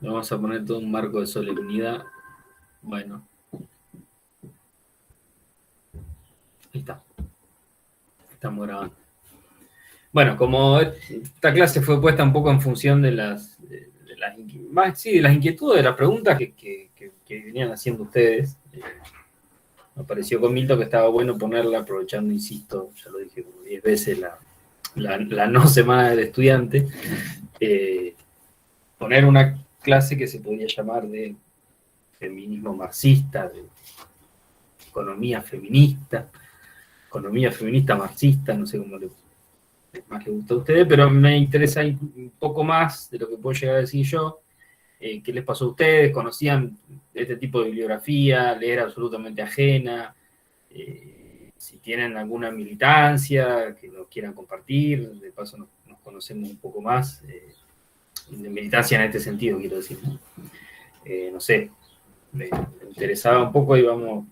Vamos a poner todo un marco de solemnidad. Bueno, ahí está. Estamos grabando. Bueno, como esta clase fue puesta un poco en función de las inquietudes, de las preguntas que venían haciendo ustedes, me pareció con Milton que estaba bueno ponerla, aprovechando, insisto, ya lo dije como 10 veces, la no semana del estudiante, poner una clase que se podía llamar de feminismo marxista, de economía feminista marxista, no sé cómo más le gusta a ustedes, pero me interesa un poco más de lo que puedo llegar a decir yo. ¿Qué les pasó a ustedes? ¿Conocían este tipo de bibliografía? ¿Les era absolutamente ajena? Si tienen alguna militancia que nos quieran compartir, de paso nos conocemos un poco más. De militancia en este sentido, quiero decir. No sé, me interesaba un poco y vamos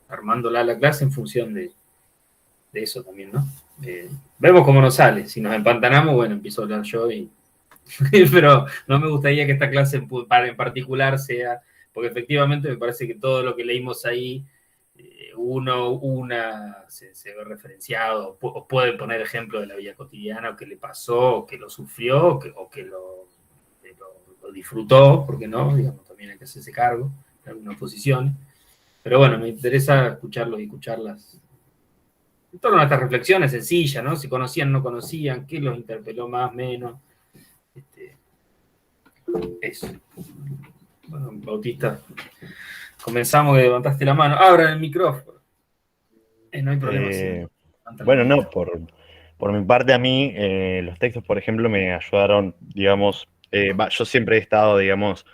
armándola la clase en función de eso también, ¿no? Vemos cómo nos sale. Si nos empantanamos, bueno, empiezo a hablar yo pero no me gustaría que esta clase en particular sea, porque efectivamente me parece que todo lo que leímos ahí, se ve referenciado, o puede poner ejemplo de la vida cotidiana, o que le pasó, o que lo sufrió, o que lo disfrutó, porque no, digamos, también hay que hacerse cargo de algunas posiciones. Pero bueno, me interesa escucharlos y escucharlas en torno a estas reflexiones sencillas, ¿no? Si conocían, no conocían, qué los interpeló más, menos. Este, eso. Bueno, Bautista, comenzamos que levantaste la mano. Abran el micrófono. No hay problema si Eh, levantan la bueno, manito. no, por mi parte a mí, los textos, por ejemplo, me ayudaron, digamos, yo siempre he estado, digamos,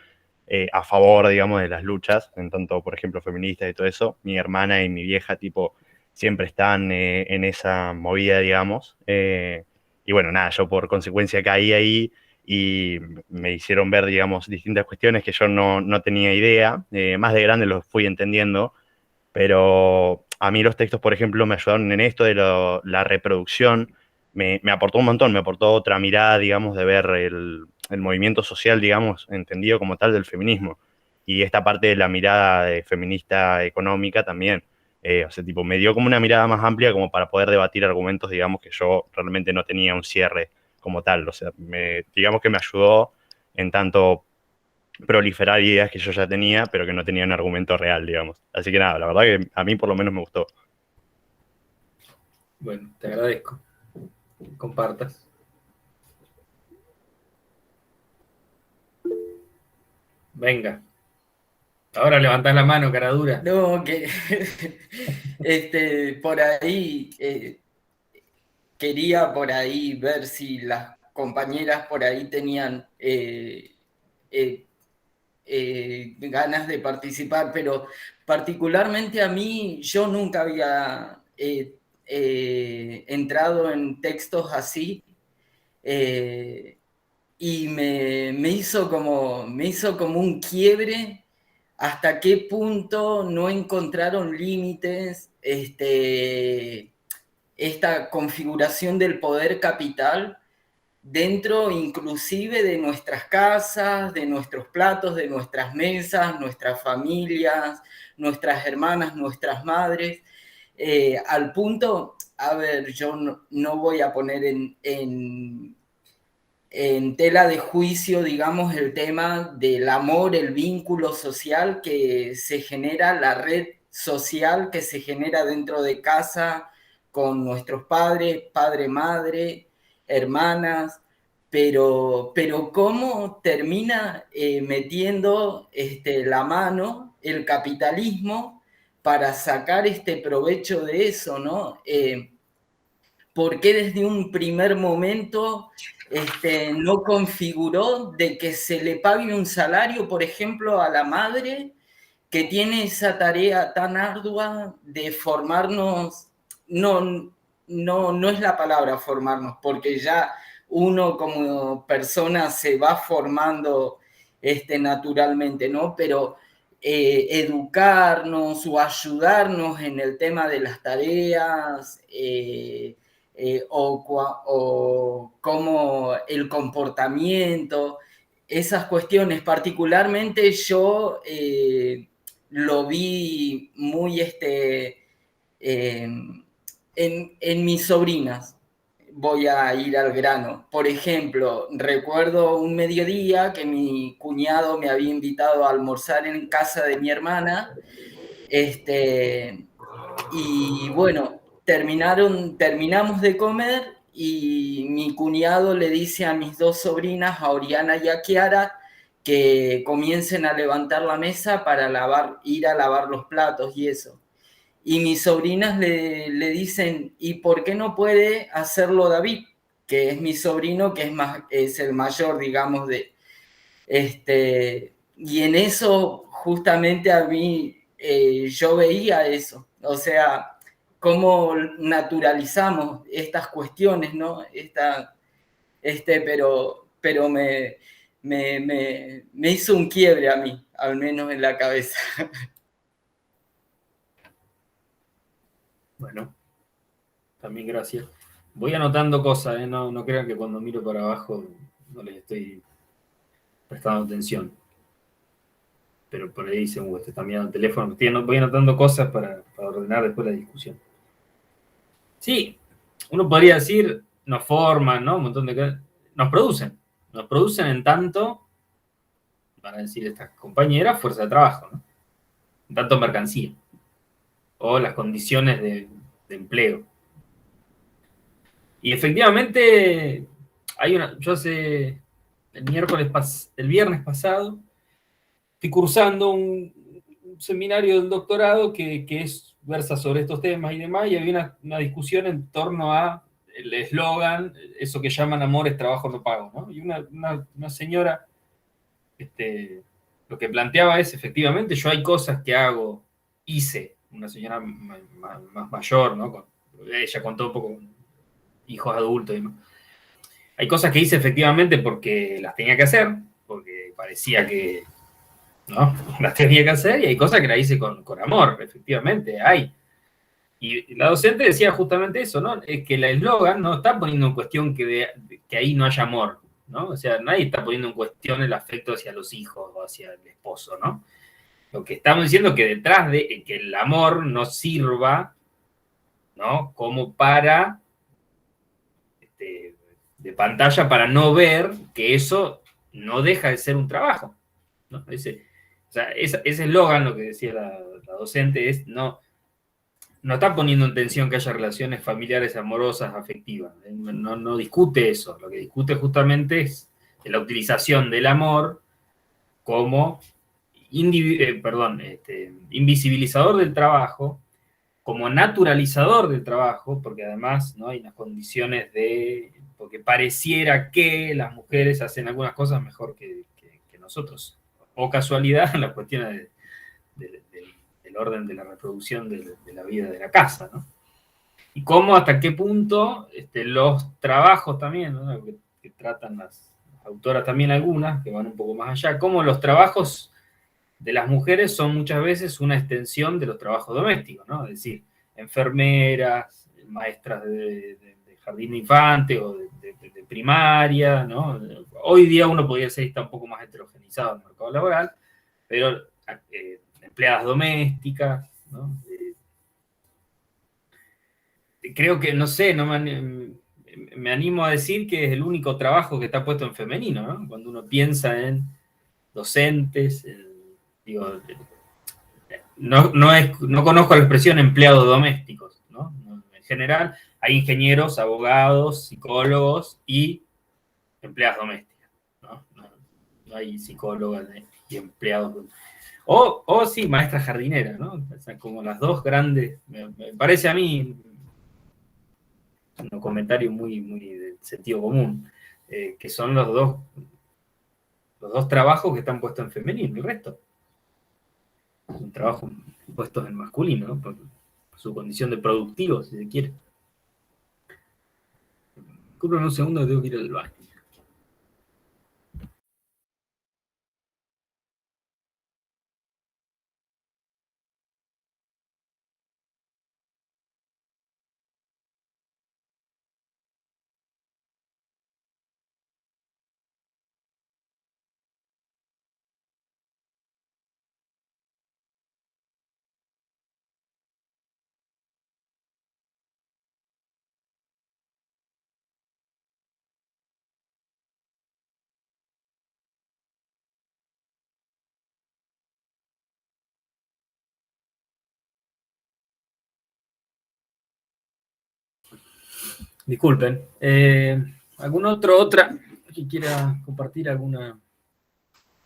a favor, digamos, de las luchas, en tanto, por ejemplo, feministas y todo eso. Mi hermana y mi vieja, tipo, siempre están en esa movida, digamos. Y bueno, nada, yo por consecuencia caí ahí y me hicieron ver, digamos, distintas cuestiones que yo no tenía idea. Más de grande los fui entendiendo, pero a mí los textos, por ejemplo, me ayudaron en esto de la reproducción, me aportó un montón, me aportó otra mirada, digamos, de ver el movimiento social, digamos, entendido como tal del feminismo. Y esta parte de la mirada feminista económica también. O sea, tipo, me dio como una mirada más amplia como para poder debatir argumentos, digamos, que yo realmente no tenía un cierre como tal. O sea, digamos que me ayudó en tanto proliferar ideas que yo ya tenía, pero que no tenían un argumento real, digamos. Así que nada, la verdad que a mí por lo menos me gustó. Bueno, te agradezco. Compartas. Venga. Ahora levantás la mano, cara dura. No, que por ahí quería por ahí ver si las compañeras por ahí tenían eh, ganas de participar, pero particularmente a mí yo nunca había entrado en textos así. eh, y me hizo como un quiebre hasta qué punto no encontraron límites esta configuración del poder capital dentro inclusive de nuestras casas, de nuestros platos, de nuestras mesas, nuestras familias, nuestras hermanas, nuestras madres, al punto, a ver, yo no voy a poner en tela de juicio, digamos, el tema del amor, el vínculo social que se genera, la red social que se genera dentro de casa con nuestros padres, padre, madre, hermanas, pero cómo termina metiendo la mano el capitalismo para sacar este provecho de eso, ¿no? ¿Por qué desde un primer momento no configuró de que se le pague un salario, por ejemplo, a la madre que tiene esa tarea tan ardua de formarnos? No es la palabra formarnos, porque ya uno como persona se va formando naturalmente, ¿no? Pero educarnos o ayudarnos en el tema de las tareas, o cómo el comportamiento. esas cuestiones. Particularmente yo lo vi muy en mis sobrinas. Voy a ir al grano. Por ejemplo, recuerdo un mediodía que mi cuñado me había invitado a almorzar en casa de mi hermana. Y bueno, terminamos de comer y mi cuñado le dice a mis dos sobrinas, a Oriana y a Kiara, que comiencen a levantar la mesa para ir a lavar los platos y eso. Y mis sobrinas le dicen, ¿y por qué no puede hacerlo David? Que es mi sobrino, que es el mayor, digamos, y en eso justamente a mí yo veía eso, o sea, cómo naturalizamos estas cuestiones, ¿no? Pero me hizo un quiebre a mí, al menos en la cabeza. Bueno, también gracias. Voy anotando cosas, ¿eh? No crean que cuando miro para abajo no les estoy prestando atención. Pero por ahí dicen, este está mirando el teléfono. Voy anotando cosas para ordenar después la discusión. Sí, uno podría decir, nos forman, ¿no? Un montón de cosas. Nos producen en tanto, van a decir estas compañeras, fuerza de trabajo, ¿no? En tanto mercancía. O las condiciones de empleo. Y efectivamente, yo el viernes pasado, estoy cursando un seminario del doctorado que versa sobre estos temas y demás, y había una discusión en torno a el eslogan, eso que llaman amor es trabajo no pago, ¿no? Y una señora, lo que planteaba es, efectivamente, yo hay cosas que hice, una señora más mayor, ¿no? Ella contó un poco con hijos adultos y demás. Hay cosas que hice efectivamente porque las tenía que hacer, porque parecía que, ¿no? Las tenía que hacer, y hay cosas que las hice con amor, efectivamente, hay. Y la docente decía justamente eso, ¿no? Es que el eslogan no está poniendo en cuestión que ahí no haya amor, ¿no? O sea, nadie está poniendo en cuestión el afecto hacia los hijos o hacia el esposo, ¿no? Lo que estamos diciendo es que detrás de que el amor no sirva, ¿no? Como de pantalla para no ver que eso no deja de ser un trabajo, ¿no? Ese eslogan, lo que decía la docente, es no está poniendo en tensión que haya relaciones familiares, amorosas, afectivas. No discute eso. Lo que discute justamente es la utilización del amor como invisibilizador del trabajo, como naturalizador del trabajo, porque además, ¿no? Hay unas condiciones porque pareciera que las mujeres hacen algunas cosas mejor que nosotros. O casualidad en las cuestiones del orden de la reproducción de la vida de la casa, ¿no? Y cómo, hasta qué punto los trabajos también, ¿no? que tratan las autoras también algunas, que van un poco más allá, cómo los trabajos de las mujeres son muchas veces una extensión de los trabajos domésticos, ¿no? Es decir, enfermeras, maestras de jardín de infantes o de primaria, ¿no? Hoy día uno podría decir que está un poco más heterogenizado en el mercado laboral, pero empleadas domésticas, ¿no? Creo que, no sé, me animo a decir que es el único trabajo que está puesto en femenino, ¿no? Cuando uno piensa en docentes, digo, no conozco la expresión empleados domésticos, ¿no? En general hay ingenieros, abogados, psicólogos y empleadas domésticas, ¿no? No hay psicólogas y empleados. O sí, maestra jardinera, ¿no? O sea, como las dos grandes, me parece a mí un comentario muy de sentido común, que son los dos trabajos que están puestos en femenino, el resto son trabajos puestos en masculino, ¿no? Por su condición de productivo, si se quiere. Disculpen un segundo que tengo que ir al baño. Disculpen. ¿Algún otra que quiera compartir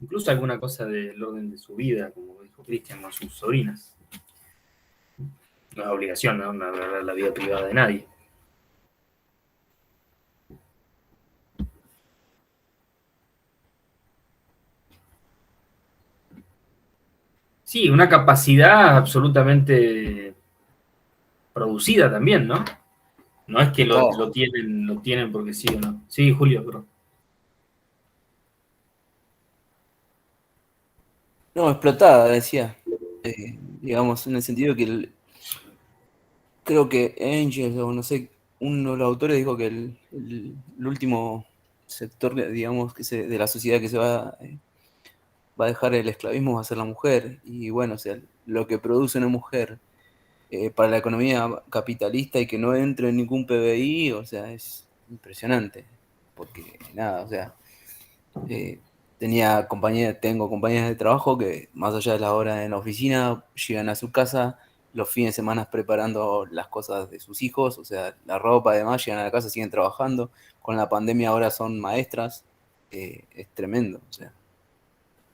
incluso alguna cosa del orden de su vida, como dijo Cristian, con sus sobrinas? No es obligación, ¿no? No hablar la vida privada de nadie. Sí, una capacidad absolutamente producida también, ¿no? No es que lo tienen porque sí o no. Sí, Julio, pero... No, explotada, decía. Digamos, en el sentido que creo que Angel, o no sé, uno de los autores dijo que el último sector, digamos, de la sociedad que se va a dejar el esclavismo va a ser la mujer. Y bueno, o sea, lo que produce una mujer para la economía capitalista y que no entre en ningún PBI, o sea, es impresionante. Porque nada, o sea, tengo compañeras de trabajo que más allá de las horas en la oficina, llegan a su casa los fines de semana preparando las cosas de sus hijos, o sea, la ropa además, llegan a la casa, siguen trabajando. Con la pandemia ahora son maestras, es tremendo, o sea,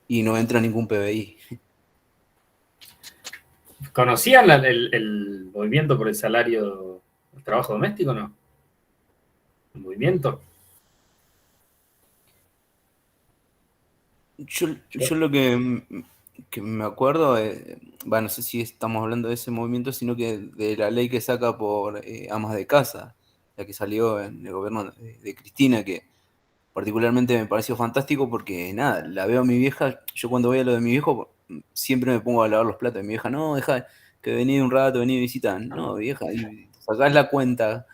y no entra ningún PBI. ¿Conocían el movimiento por el salario del trabajo doméstico o no? ¿El movimiento? Yo lo que me acuerdo, bueno, no sé si estamos hablando de ese movimiento, sino que de la ley que saca por amas de casa, la que salió en el gobierno de Cristina, que particularmente me pareció fantástico porque, nada, la veo a mi vieja, yo cuando voy a lo de mi viejo, siempre me pongo a lavar los platos de mi vieja, no, deja que vení un rato, vení a visitar, no, vieja, y sacás la cuenta,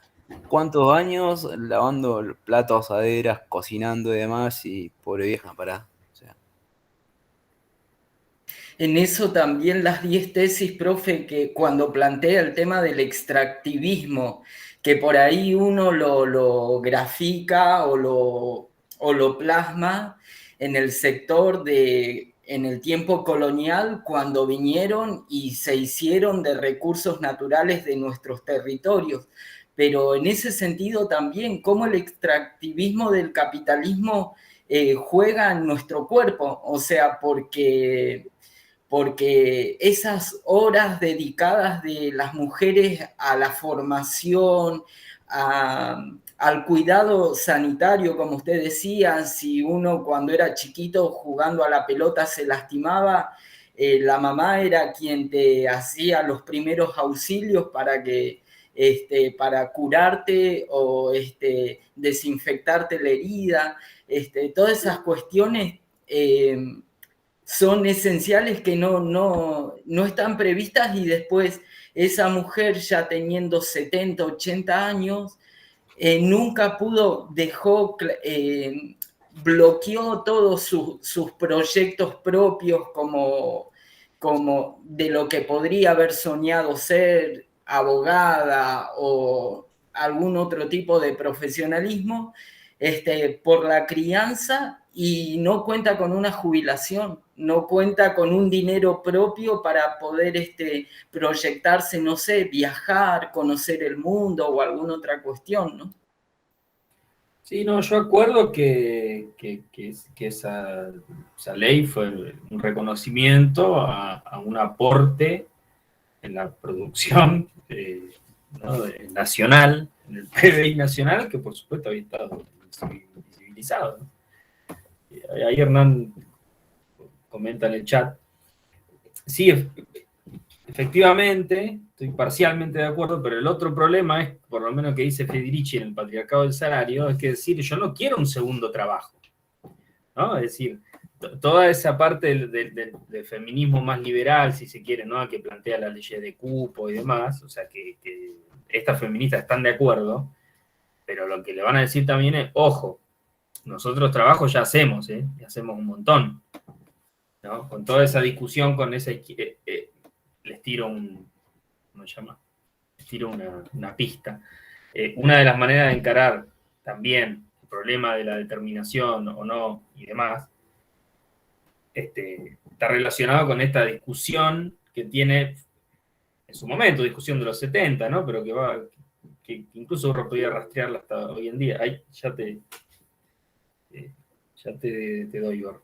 ¿cuántos años lavando platos, asaderas, cocinando y demás? Y pobre vieja, pará. O sea, En eso también las 10 tesis, profe, que cuando plantea el tema del extractivismo, que por ahí uno lo grafica o lo plasma en el sector en el tiempo colonial, cuando vinieron y se hicieron de recursos naturales de nuestros territorios. Pero en ese sentido también, cómo el extractivismo del capitalismo juega en nuestro cuerpo, o sea, porque esas horas dedicadas de las mujeres a la formación, al cuidado sanitario, como usted decía, si uno cuando era chiquito jugando a la pelota se lastimaba, la mamá era quien te hacía los primeros auxilios para curarte o desinfectarte la herida, todas esas cuestiones son esenciales que no están previstas y después esa mujer ya teniendo 70, 80 años, nunca bloqueó todos sus proyectos propios como de lo que podría haber soñado ser abogada o algún otro tipo de profesionalismo, por la crianza y no cuenta con una jubilación, no cuenta con un dinero propio para poder proyectarse, no sé, viajar, conocer el mundo o alguna otra cuestión, ¿no? Sí, no, yo acuerdo que esa ley fue un reconocimiento a un aporte en la producción ¿no? Nacional, en el PBI nacional, que por supuesto había estado invisibilizado, ¿no? Ahí Hernán comenta en el chat. Sí, efectivamente, estoy parcialmente de acuerdo, pero el otro problema es, por lo menos que dice Federici en el Patriarcado del Salario, es que decir, yo no quiero un segundo trabajo, ¿no? Es decir, toda esa parte del feminismo más liberal, si se quiere, ¿no? Que plantea las leyes de cupo y demás, o sea, que estas feministas están de acuerdo, pero lo que le van a decir también es, ojo, nosotros trabajo ya hacemos, ¿eh? Y hacemos un montón, ¿no? Con toda esa discusión, con ese... les tiro ¿cómo se llama? Les tiro una pista. Una de las maneras de encarar también el problema de la determinación o no y demás, está relacionado con esta discusión que tiene en su momento, discusión de los 70, ¿no? Pero que incluso uno podía rastrearla hasta hoy en día. Ahí ya te doy, Igor.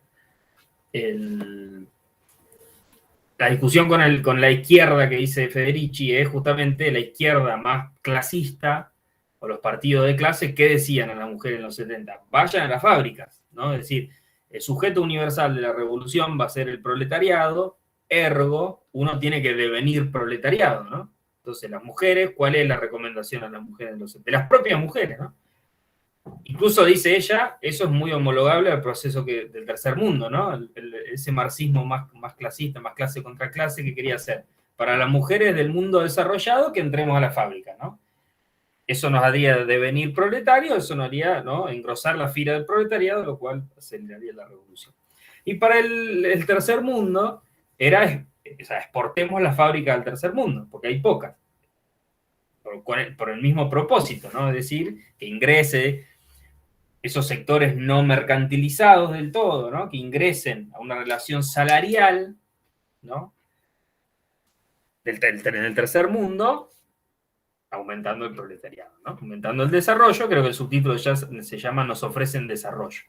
La discusión con la izquierda que dice Federici es justamente la izquierda más clasista, o los partidos de clase, que decían a la mujer en los 70, vayan a las fábricas, ¿no? Es decir, el sujeto universal de la revolución va a ser el proletariado, ergo, uno tiene que devenir proletariado, ¿no? Entonces, las mujeres, ¿cuál es la recomendación a las mujeres de las propias mujeres, ¿no? Incluso dice ella, eso es muy homologable al proceso del tercer mundo, ¿no? Ese marxismo más clasista, más clase contra clase que quería hacer. Para las mujeres del mundo desarrollado, que entremos a la fábrica, ¿no? Eso nos haría devenir proletario, eso nos haría, ¿no?, engrosar la fila del proletariado, lo cual aceleraría la revolución. Y para el tercer mundo, era, o sea, exportemos la fábrica al tercer mundo, porque hay pocas. Por el mismo propósito, ¿no? Es decir, que ingrese esos sectores no mercantilizados del todo, ¿no? Que ingresen a una relación salarial, ¿no?, en el tercer mundo, aumentando el proletariado, ¿no? Aumentando el desarrollo. Creo que el subtítulo ya se llama Nos ofrecen desarrollo,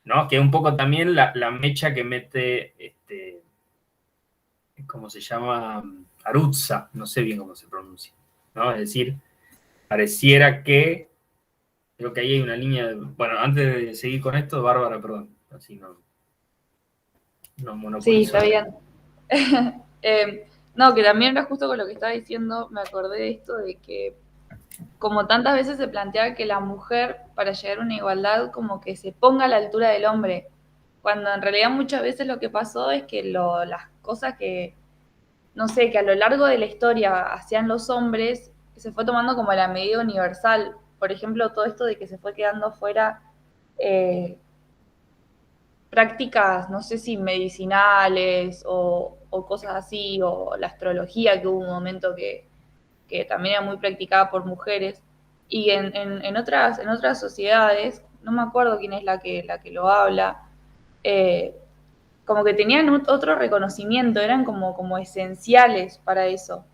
¿no? Que es un poco también la mecha que mete, ¿cómo se llama? Arutza, no sé bien cómo se pronuncia, ¿no? Es decir, pareciera que, creo que ahí hay una línea bueno, antes de seguir con esto, Bárbara, perdón, así no monopolizo. Sí, está bien. No, que también era justo con lo que estaba diciendo, me acordé de esto de que como tantas veces se plantea que la mujer, para llegar a una igualdad, como que se ponga a la altura del hombre, cuando en realidad muchas veces lo que pasó es que las cosas que, no sé, que a lo largo de la historia hacían los hombres, se fue tomando como la medida universal. Por ejemplo, todo esto de que se fue quedando fuera prácticas, no sé si medicinales o cosas así, o la astrología, que hubo un momento que también era muy practicada por mujeres. Y en otras sociedades, no me acuerdo quién es la que lo habla, como que tenían otro reconocimiento, eran como esenciales para eso.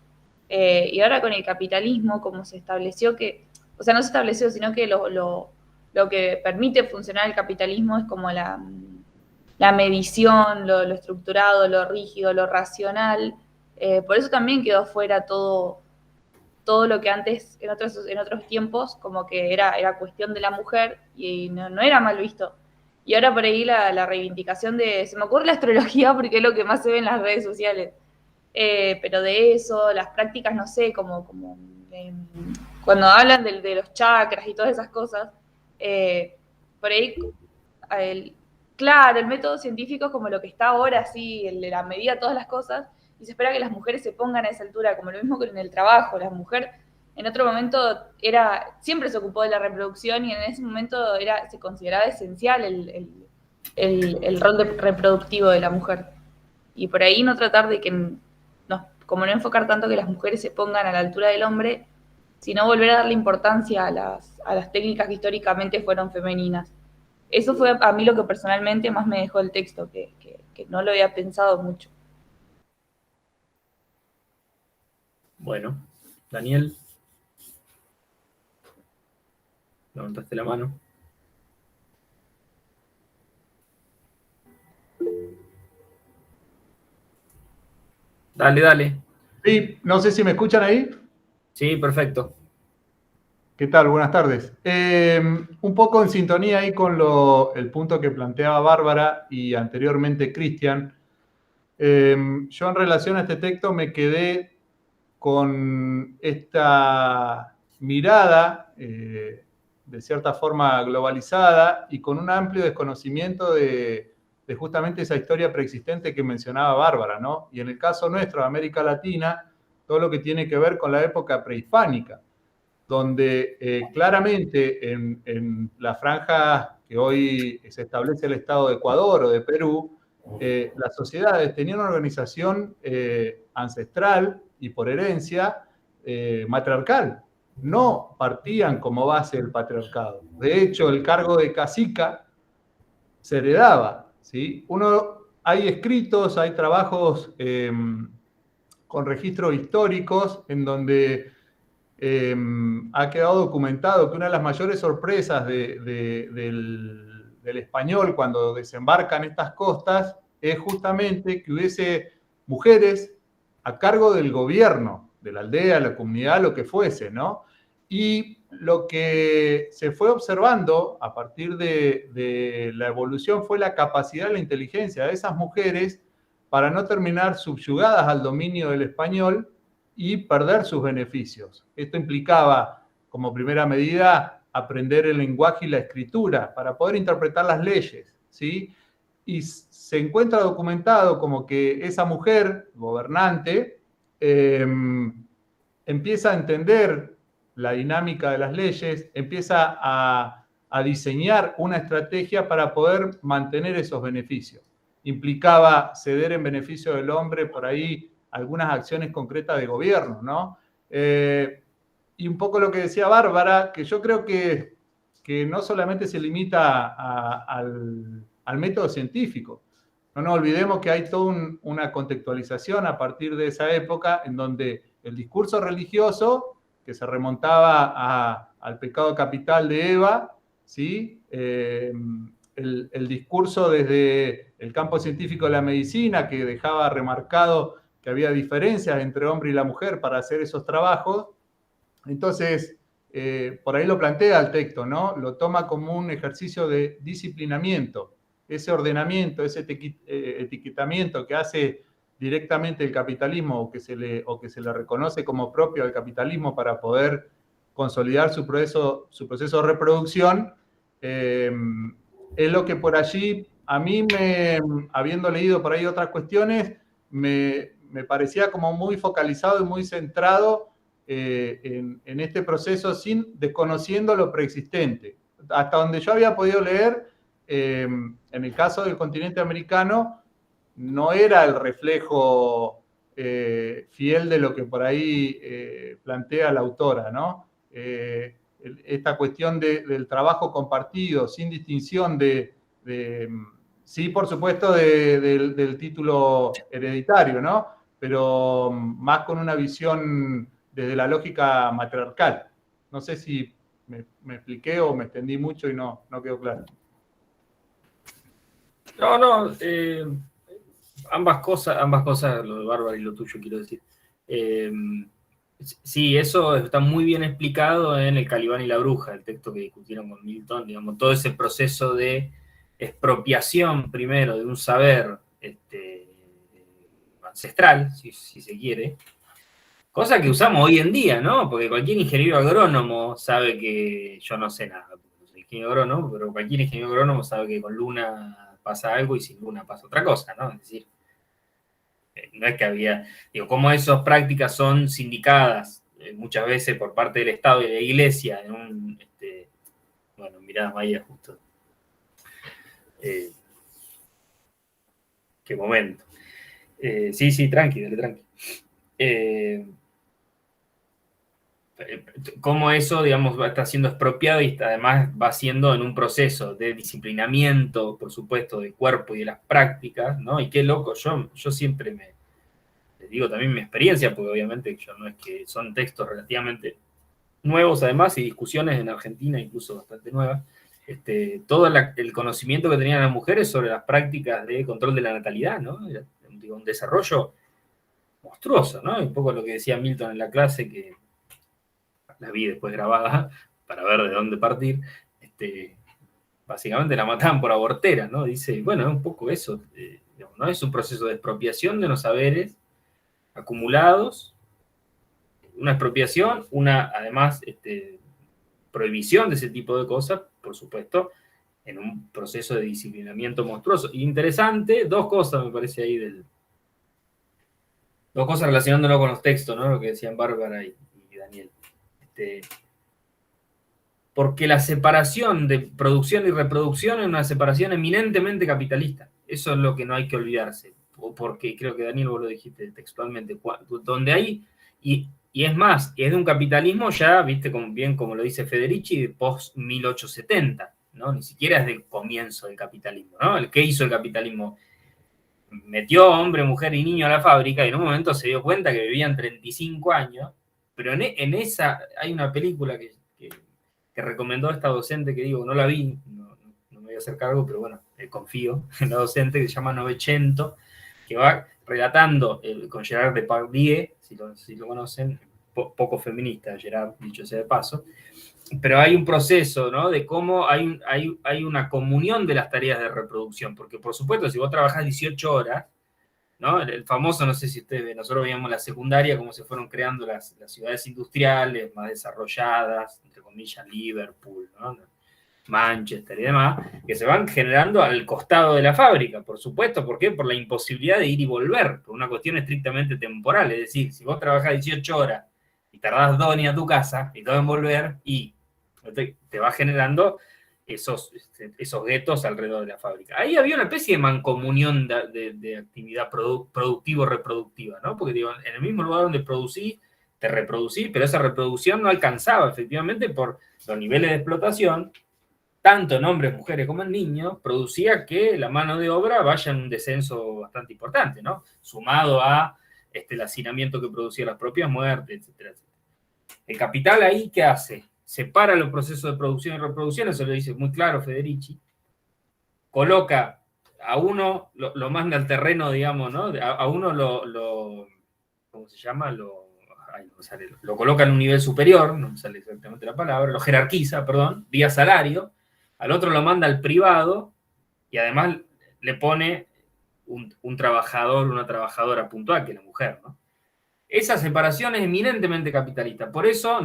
Y ahora con el capitalismo, como se estableció que, o sea, no se estableció, sino que lo que permite funcionar el capitalismo es como la medición, lo estructurado, lo rígido, lo racional. Por eso también quedó fuera todo lo que antes, en otros tiempos, como que era cuestión de la mujer y no era mal visto. Y ahora por ahí la reivindicación se me ocurre la astrología porque es lo que más se ve en las redes sociales. Pero de eso, las prácticas, no sé, como cuando hablan de los chakras y todas esas cosas, por ahí, claro, el método científico es como lo que está ahora, así, el de la medida de todas las cosas, y se espera que las mujeres se pongan a esa altura, como lo mismo que en el trabajo. La mujer en otro momento siempre se ocupó de la reproducción y en ese momento se consideraba esencial el rol reproductivo de la mujer. Y por ahí no tratar de que, como no enfocar tanto que las mujeres se pongan a la altura del hombre, sino volver a darle importancia a las técnicas que históricamente fueron femeninas. Eso fue a mí lo que personalmente más me dejó el texto, que no lo había pensado mucho. Bueno, Daniel, levantaste la mano. Dale. Sí, no sé si me escuchan ahí. Sí, perfecto. ¿Qué tal? Buenas tardes. Un poco en sintonía ahí con el punto que planteaba Bárbara y anteriormente Cristian. Yo en relación a este texto me quedé con esta mirada de cierta forma globalizada y con un amplio desconocimiento de justamente esa historia preexistente que mencionaba Bárbara, ¿no? Y en el caso nuestro, de América Latina, todo lo que tiene que ver con la época prehispánica, donde claramente en la franja que hoy se establece el Estado de Ecuador o de Perú, las sociedades tenían una organización ancestral y por herencia matriarcal. No partían como base el patriarcado. De hecho, el cargo de cacica se heredaba, ¿sí? Hay escritos, hay trabajos con registros históricos en donde ha quedado documentado que una de las mayores sorpresas del español cuando desembarca en estas costas es justamente que hubiese mujeres a cargo del gobierno, de la aldea, la comunidad, lo que fuese, ¿no? Y lo que se fue observando a partir de la evolución fue la capacidad, la inteligencia de esas mujeres para no terminar subyugadas al dominio del español y perder sus beneficios. Esto implicaba, como primera medida, aprender el lenguaje y la escritura para poder interpretar las leyes, ¿sí? Y se encuentra documentado como que esa mujer gobernante empieza a entender la dinámica de las leyes, empieza a diseñar una estrategia para poder mantener esos beneficios. Implicaba ceder en beneficio del hombre por ahí algunas acciones concretas de gobierno, ¿no? Y un poco lo que decía Bárbara, que yo creo que no solamente se limita al método científico. No nos olvidemos que hay toda una contextualización a partir de esa época en donde el discurso religioso, que se remontaba al pecado capital de Eva, ¿sí? El discurso desde el campo científico de la medicina, que dejaba remarcado que había diferencias entre hombre y la mujer para hacer esos trabajos. Entonces, por ahí lo plantea el texto, ¿no? Lo toma como un ejercicio de disciplinamiento, ese ordenamiento, ese etiquetamiento que hace directamente el capitalismo o que se le reconoce como propio al capitalismo para poder consolidar su proceso de reproducción, es lo que por allí, a mí, habiendo leído por ahí otras cuestiones, me parecía como muy focalizado y muy centrado en este proceso desconociendo lo preexistente. Hasta donde yo había podido leer, en el caso del continente americano, no era el reflejo fiel de lo que por ahí plantea la autora, ¿no? Esta cuestión del trabajo compartido, sin distinción sí, por supuesto, del título hereditario, ¿no? Pero más con una visión desde la lógica matriarcal. No sé si me expliqué o me extendí mucho y no quedó claro. No, ambas cosas, lo de Bárbara y lo tuyo, quiero decir. Sí, eso está muy bien explicado en El Calibán y la Bruja, el texto que discutieron con Milton, digamos, todo ese proceso de expropiación, primero, de un saber ancestral, si se quiere, cosa que usamos hoy en día, ¿no? Porque cualquier ingeniero agrónomo sabe que, yo no sé nada, no soy ingeniero agrónomo, pero cualquier ingeniero agrónomo sabe que con luna pasa algo y sin luna pasa otra cosa, ¿no? Es decir, no es que había, como esas prácticas son sindicadas muchas veces por parte del Estado y de la Iglesia en un, bueno, mirá, Maía, justo. Qué momento. Sí, tranqui, dale, tranqui. Cómo eso, digamos, está siendo expropiado y además va siendo en un proceso de disciplinamiento, por supuesto, del cuerpo y de las prácticas, ¿no? Y qué loco, yo siempre les digo también mi experiencia, porque obviamente yo no es que son textos relativamente nuevos además y discusiones en Argentina incluso bastante nuevas, todo el conocimiento que tenían las mujeres sobre las prácticas de control de la natalidad, ¿no? Era, digo, un desarrollo monstruoso, ¿no? Un poco lo que decía Milton en la clase, que la vi después grabada para ver de dónde partir, básicamente la mataban por abortera, ¿no? Dice, bueno, es un poco eso, ¿no? Es un proceso de expropiación de los saberes acumulados, una expropiación, además, prohibición de ese tipo de cosas, por supuesto, en un proceso de disciplinamiento monstruoso. Interesante, dos cosas me parece ahí dos cosas relacionándolo con los textos, ¿no? Lo que decían Bárbara y Daniel. Porque la separación de producción y reproducción es una separación eminentemente capitalista. Eso es lo que no hay que olvidarse. Porque creo que Daniel vos lo dijiste textualmente, donde hay, y es más, es de un capitalismo ya, viste, bien como lo dice Federici, de post-1870, ¿no? Ni siquiera es del comienzo del capitalismo, ¿no? ¿Qué hizo el capitalismo? Metió hombre, mujer y niño a la fábrica y en un momento se dio cuenta que vivían 35 años, pero en esa hay una película que recomendó esta docente que digo, no la vi, no me voy a hacer cargo, pero bueno, confío en la docente que se llama Novecento, que va relatando con Gerard Depardieu, si lo conocen, poco feminista, Gerard, dicho sea de paso, pero hay un proceso, ¿no? De cómo hay una comunión de las tareas de reproducción, porque por supuesto, si vos trabajás 18 horas, ¿no? El famoso, no sé si ustedes ven, nosotros veíamos la secundaria, cómo se fueron creando las ciudades industriales más desarrolladas, entre comillas, Liverpool, ¿no? Manchester y demás, que se van generando al costado de la fábrica, por supuesto. ¿Por qué? Por la imposibilidad de ir y volver, por una cuestión estrictamente temporal. Es decir, si vos trabajás 18 horas y tardás 2 en ir a tu casa y todo en volver, y te va generando esos guetos alrededor de la fábrica. Ahí había una especie de mancomunión de actividad productivo-reproductiva, ¿no? Porque digo, en el mismo lugar donde producís, te reproducís, pero esa reproducción no alcanzaba efectivamente por los niveles de explotación, tanto en hombres, mujeres como en niños, producía que la mano de obra vaya en un descenso bastante importante, ¿no? Sumado a el hacinamiento que producía las propias muertes, etcétera, etcétera. El capital ahí, ¿qué hace? Separa los procesos de producción y reproducción, eso lo dice muy claro Federici, coloca a uno, lo manda al terreno, digamos, ¿no? A uno ¿cómo se llama? Lo coloca en un nivel superior, no me sale exactamente la palabra, lo jerarquiza, perdón, vía salario, al otro lo manda al privado y además le pone un trabajador, una trabajadora puntual, que es la mujer, ¿no? Esa separación es eminentemente capitalista. Por eso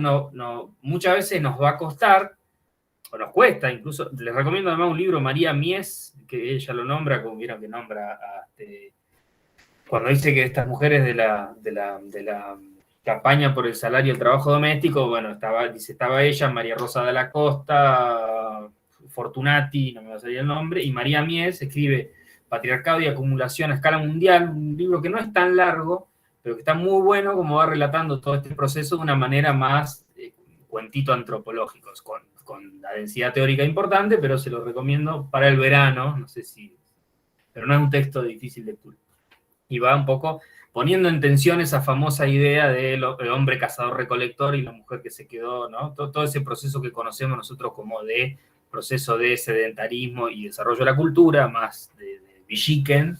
muchas veces nos va a costar, o nos cuesta incluso. Les recomiendo además un libro, María Mies, que ella lo nombra, como vieron que nombra cuando dice que estas mujeres de la campaña por el salario y el trabajo doméstico, bueno, estaba ella, María Rosa de la Costa, Fortunati, no me va a salir el nombre, y María Mies escribe Patriarcado y Acumulación a Escala Mundial, un libro que no es tan largo, pero que está muy bueno, como va relatando todo este proceso de una manera más cuentito antropológico, con la densidad teórica importante, pero se lo recomiendo para el verano, no sé si, pero no es un texto de difícil lectura. Y va un poco poniendo en tensión esa famosa idea del hombre cazador-recolector y la mujer que se quedó, ¿no? Todo ese proceso que conocemos nosotros como de proceso de sedentarismo y desarrollo de la cultura, más de Villiquen.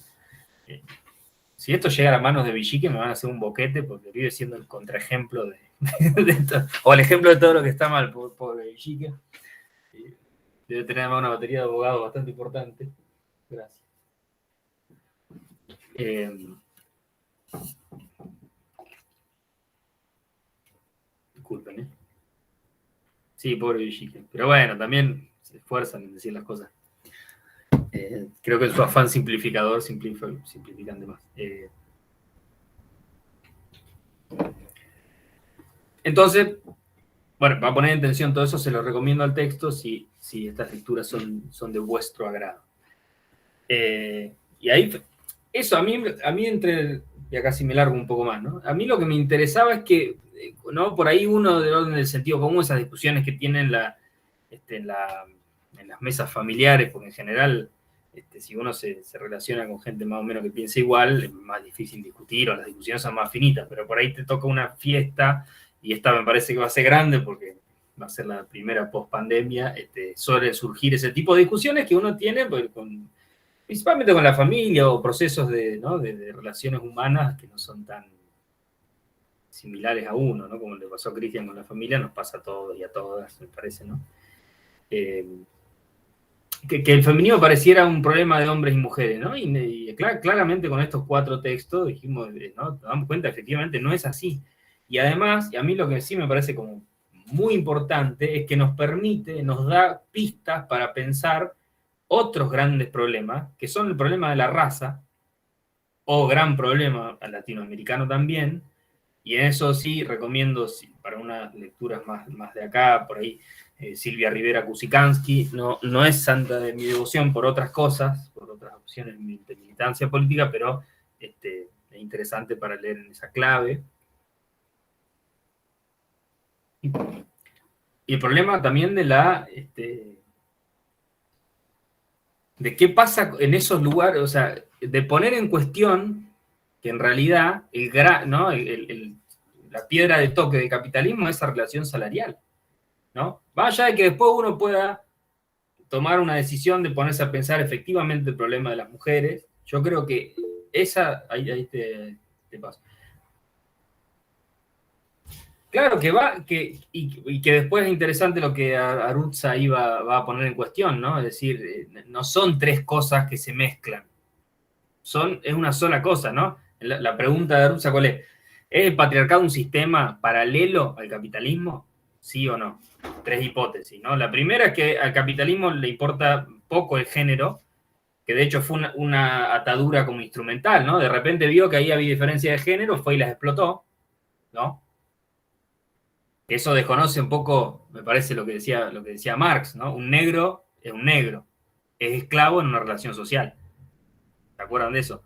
Si esto llega a las manos de Villiquen me van a hacer un boquete porque vive siendo el contraejemplo de esto, o el ejemplo de todo lo que está mal por Villiquen. Debe tener además una batería de abogados bastante importante. Gracias. Disculpen, ¿eh? Sí, pobre Villiquen. Pero bueno, también se esfuerzan en decir las cosas. Creo que en su afán simplificador simplifican de más. Entonces, bueno, para poner en tensión todo eso, se lo recomiendo al texto si estas lecturas son de vuestro agrado. Y ahí, eso a mí ya casi me largo un poco más, ¿no? A mí lo que me interesaba es que, ¿no? Por ahí uno del orden del sentido común, esas discusiones que tienen en las mesas familiares, porque en general, si uno se relaciona con gente más o menos que piensa igual, es más difícil discutir, o las discusiones son más finitas, pero por ahí te toca una fiesta, y esta me parece que va a ser grande, porque va a ser la primera post-pandemia, suele surgir ese tipo de discusiones que uno tiene pues, principalmente con la familia, o procesos de relaciones humanas que no son tan similares a uno, ¿no? Como le pasó a Cristian con la familia, nos pasa a todos y a todas, me parece, ¿no? Que el feminismo pareciera un problema de hombres y mujeres, ¿no? Y claramente con estos 4 textos dijimos, ¿no? Nos damos cuenta, efectivamente, no es así. Y además, y a mí lo que sí me parece como muy importante, es que nos da pistas para pensar otros grandes problemas, que son el problema de la raza, o gran problema latinoamericano también, y en eso sí recomiendo, para unas lecturas más de acá, por ahí, Silvia Rivera Kusikanski, no es santa de mi devoción por otras cosas, por otras opciones de militancia política, pero es interesante para leer en esa clave. Y el problema también de qué pasa en esos lugares, o sea, de poner en cuestión que en realidad la la piedra de toque del capitalismo es esa relación salarial, ¿no? Vaya de que después uno pueda tomar una decisión de ponerse a pensar efectivamente el problema de las mujeres. Yo creo que esa, ahí te paso. Claro que y que después es interesante lo que Arutza ahí va a poner en cuestión, ¿no? Es decir, no son tres cosas que se mezclan, es una sola cosa, ¿no? La pregunta de Arutza, ¿cuál es? ¿Es el patriarcado un sistema paralelo al capitalismo? ¿Sí o no? Tres hipótesis, ¿no? La primera es que al capitalismo le importa poco el género, que de hecho fue una atadura como instrumental, ¿no? De repente vio que ahí había diferencia de género, fue y las explotó, ¿no? Eso desconoce un poco, me parece, lo que decía Marx, ¿no? Un negro es un negro, es esclavo en una relación social. ¿Se acuerdan de eso?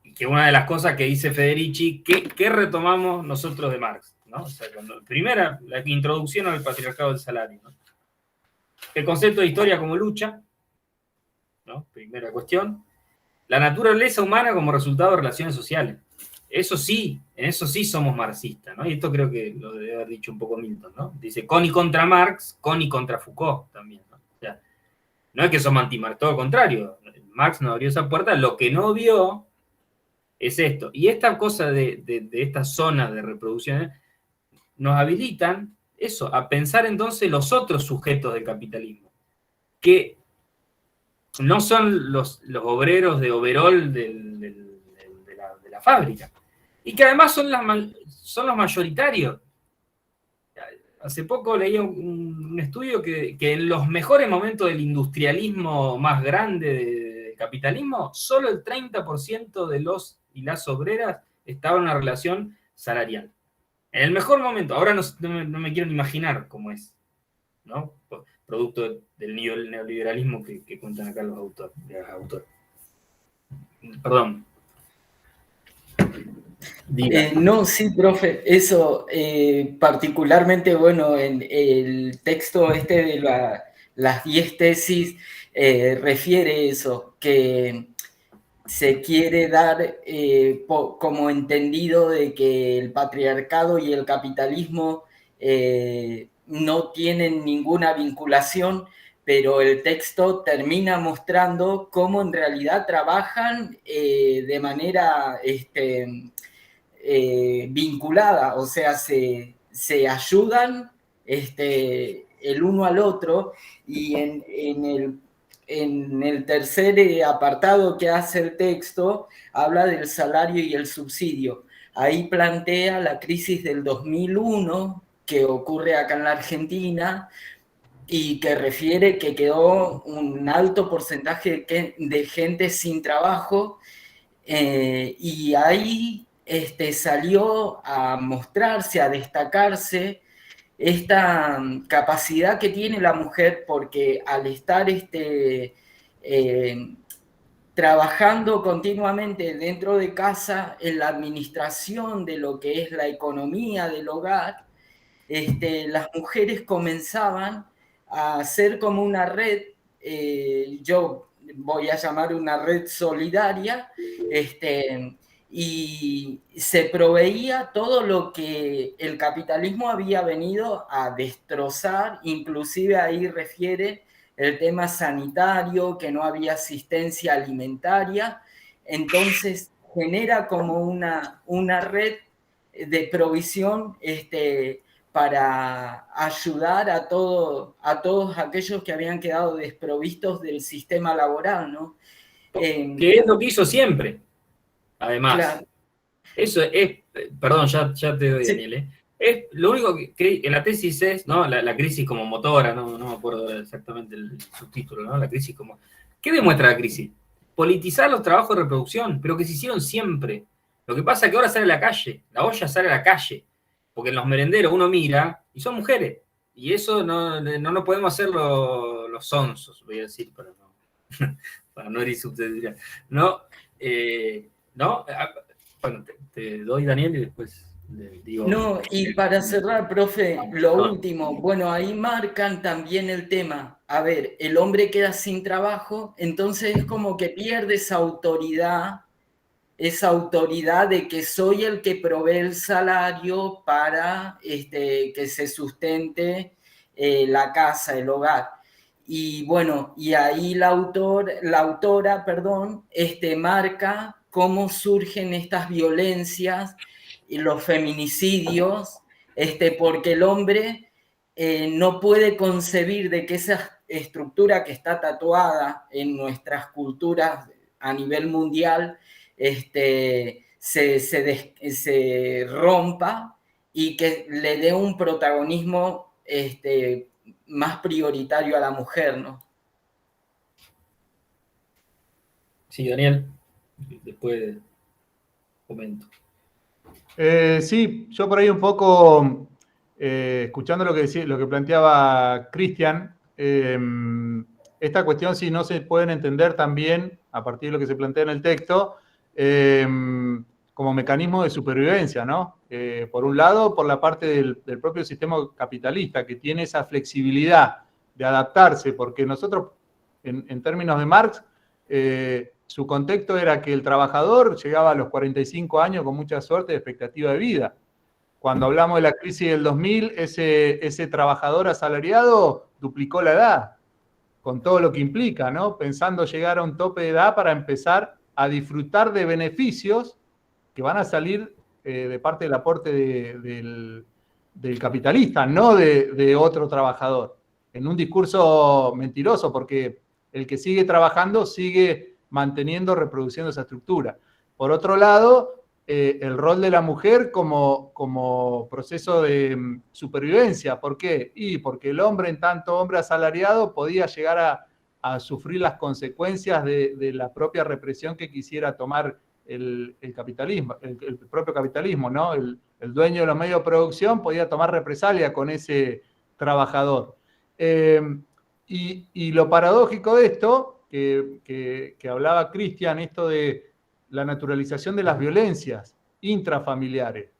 Y que una de las cosas que dice Federici, ¿qué retomamos nosotros de Marx? ¿No? O sea, primera, la introducción al patriarcado del salario, ¿no? El concepto de historia como lucha, ¿no? Primera cuestión. La naturaleza humana como resultado de relaciones sociales. Eso sí, en eso sí somos marxistas, ¿no? Y esto creo que lo debe haber dicho un poco Milton, ¿no? Dice con y contra Marx, con y contra Foucault también, ¿no? O sea, no es que somos anti-Marx, todo lo contrario. Marx no abrió esa puerta, lo que no vio es esto. Y esta cosa de estas zonas de reproducción nos habilitan eso, a pensar entonces los otros sujetos del capitalismo, que no son los obreros de overol de la fábrica, y que además son los mayoritarios. Hace poco leí un estudio que en los mejores momentos del industrialismo más grande del capitalismo, solo el 30% de los y las obreras estaban en una relación salarial. En el mejor momento. Ahora no me quiero ni imaginar cómo es, ¿no? Producto del neoliberalismo que cuentan acá los autores. Perdón. No, sí, profe, eso particularmente, bueno, en el texto de las 10 tesis refiere eso, que se quiere dar como entendido de que el patriarcado y el capitalismo no tienen ninguna vinculación, pero el texto termina mostrando cómo en realidad trabajan de manera vinculada, o sea, se ayudan el uno al otro, y en el tercer apartado que hace el texto habla del salario y el subsidio. Ahí plantea la crisis del 2001 que ocurre acá en la Argentina y que refiere que quedó un alto porcentaje de gente sin trabajo, y ahí salió a mostrarse, a destacarse esta capacidad que tiene la mujer, porque al estar trabajando continuamente dentro de casa en la administración de lo que es la economía del hogar, las mujeres comenzaban a hacer como una red, yo voy a llamar una red solidaria, y se proveía todo lo que el capitalismo había venido a destrozar, inclusive ahí refiere el tema sanitario, que no había asistencia alimentaria, entonces genera como una red de provisión para ayudar a todos aquellos que habían quedado desprovistos del sistema laboral, ¿no? Que es lo que hizo siempre. Además, claro. Eso es, perdón, ya te doy, sí. Daniel, es lo único que en la tesis es, ¿no? La crisis como motora, no me acuerdo exactamente el subtítulo, ¿no? La crisis como... ¿Qué demuestra la crisis? Politizar los trabajos de reproducción, pero que se hicieron siempre. Lo que pasa es que ahora sale a la calle, la olla sale a la calle, porque en los merenderos uno mira y son mujeres, y eso no podemos hacer los sonsos, voy a decir, para no ir subtitular. No, bueno, te doy, Daniel, y después le digo... No, y para cerrar, profe, lo último, bueno, ahí marcan también el tema. A ver, el hombre queda sin trabajo, entonces es como que pierde esa autoridad esa autoridad de que soy el que provee el salario para que se sustente la casa, el hogar. Y bueno, y ahí la autora, marca cómo surgen estas violencias y los feminicidios, porque el hombre no puede concebir de que esa estructura que está tatuada en nuestras culturas a nivel mundial se rompa y que le dé un protagonismo más prioritario a la mujer, ¿no? Sí, Daniel, después comento. Sí, yo por ahí un poco, escuchando lo que planteaba Cristian, esta cuestión si no se pueden entender también, a partir de lo que se plantea en el texto, como mecanismo de supervivencia, ¿no? Por un lado, por la parte del propio sistema capitalista, que tiene esa flexibilidad de adaptarse, porque nosotros, en términos de Marx, su contexto era que el trabajador llegaba a los 45 años con mucha suerte de expectativa de vida. Cuando hablamos de la crisis del 2000, ese trabajador asalariado duplicó la edad, con todo lo que implica, ¿no? Pensando llegar a un tope de edad para empezar a disfrutar de beneficios que van a salir de parte del aporte del capitalista, no de otro trabajador. En un discurso mentiroso, porque el que sigue trabajando sigue manteniendo, reproduciendo esa estructura. Por otro lado, el rol de la mujer como proceso de supervivencia. ¿Por qué? Y porque el hombre, en tanto hombre asalariado, podía llegar a sufrir las consecuencias de la propia represión que quisiera tomar el capitalismo, el propio capitalismo, ¿no? El dueño de los medios de producción podía tomar represalia con ese trabajador. Y lo paradójico de esto, que hablaba Cristian, esto de la naturalización de las violencias intrafamiliares.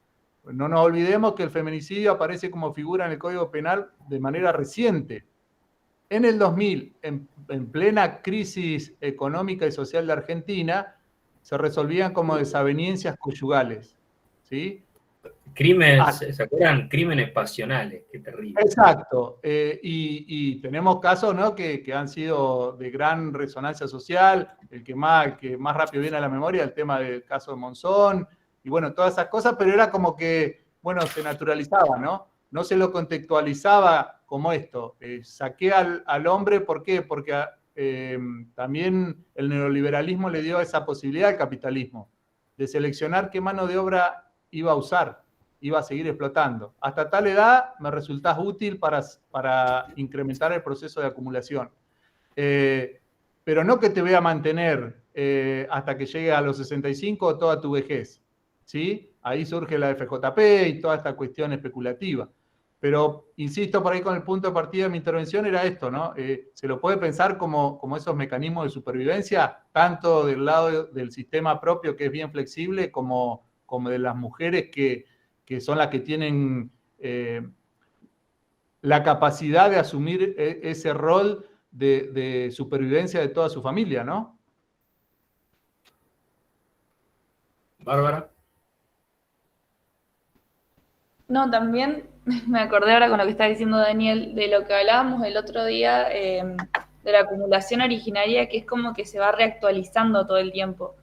No nos olvidemos que el feminicidio aparece como figura en el Código Penal de manera reciente. En el 2000, en plena crisis económica y social de Argentina, se resolvían como desavenencias conyugales, ¿sí? Crímenes, ¿se acuerdan? Crímenes pasionales, qué terrible. Exacto, y tenemos casos, ¿no? que han sido de gran resonancia social, el que más rápido viene a la memoria, el tema del caso de Monzón, y bueno, todas esas cosas, pero era como que, bueno, se naturalizaba, ¿no? No se lo contextualizaba como esto. Saqué al hombre, ¿por qué? Porque también el neoliberalismo le dio esa posibilidad al capitalismo, de seleccionar qué mano de obra iba a usar, iba a seguir explotando. Hasta tal edad me resultás útil para incrementar el proceso de acumulación. Pero no que te voy a mantener hasta que llegue a los 65 toda tu vejez, ¿sí? Ahí surge la FJP y toda esta cuestión especulativa. Pero, insisto, por ahí con el punto de partida de mi intervención era esto, ¿no? Se lo puede pensar como esos mecanismos de supervivencia, tanto del lado del sistema propio, que es bien flexible, como de las mujeres que son las que tienen la capacidad de asumir ese rol de supervivencia de toda su familia, ¿no? Bárbara. No, también me acordé ahora con lo que está diciendo Daniel, de lo que hablábamos el otro día, de la acumulación originaria, que es como que se va reactualizando todo el tiempo.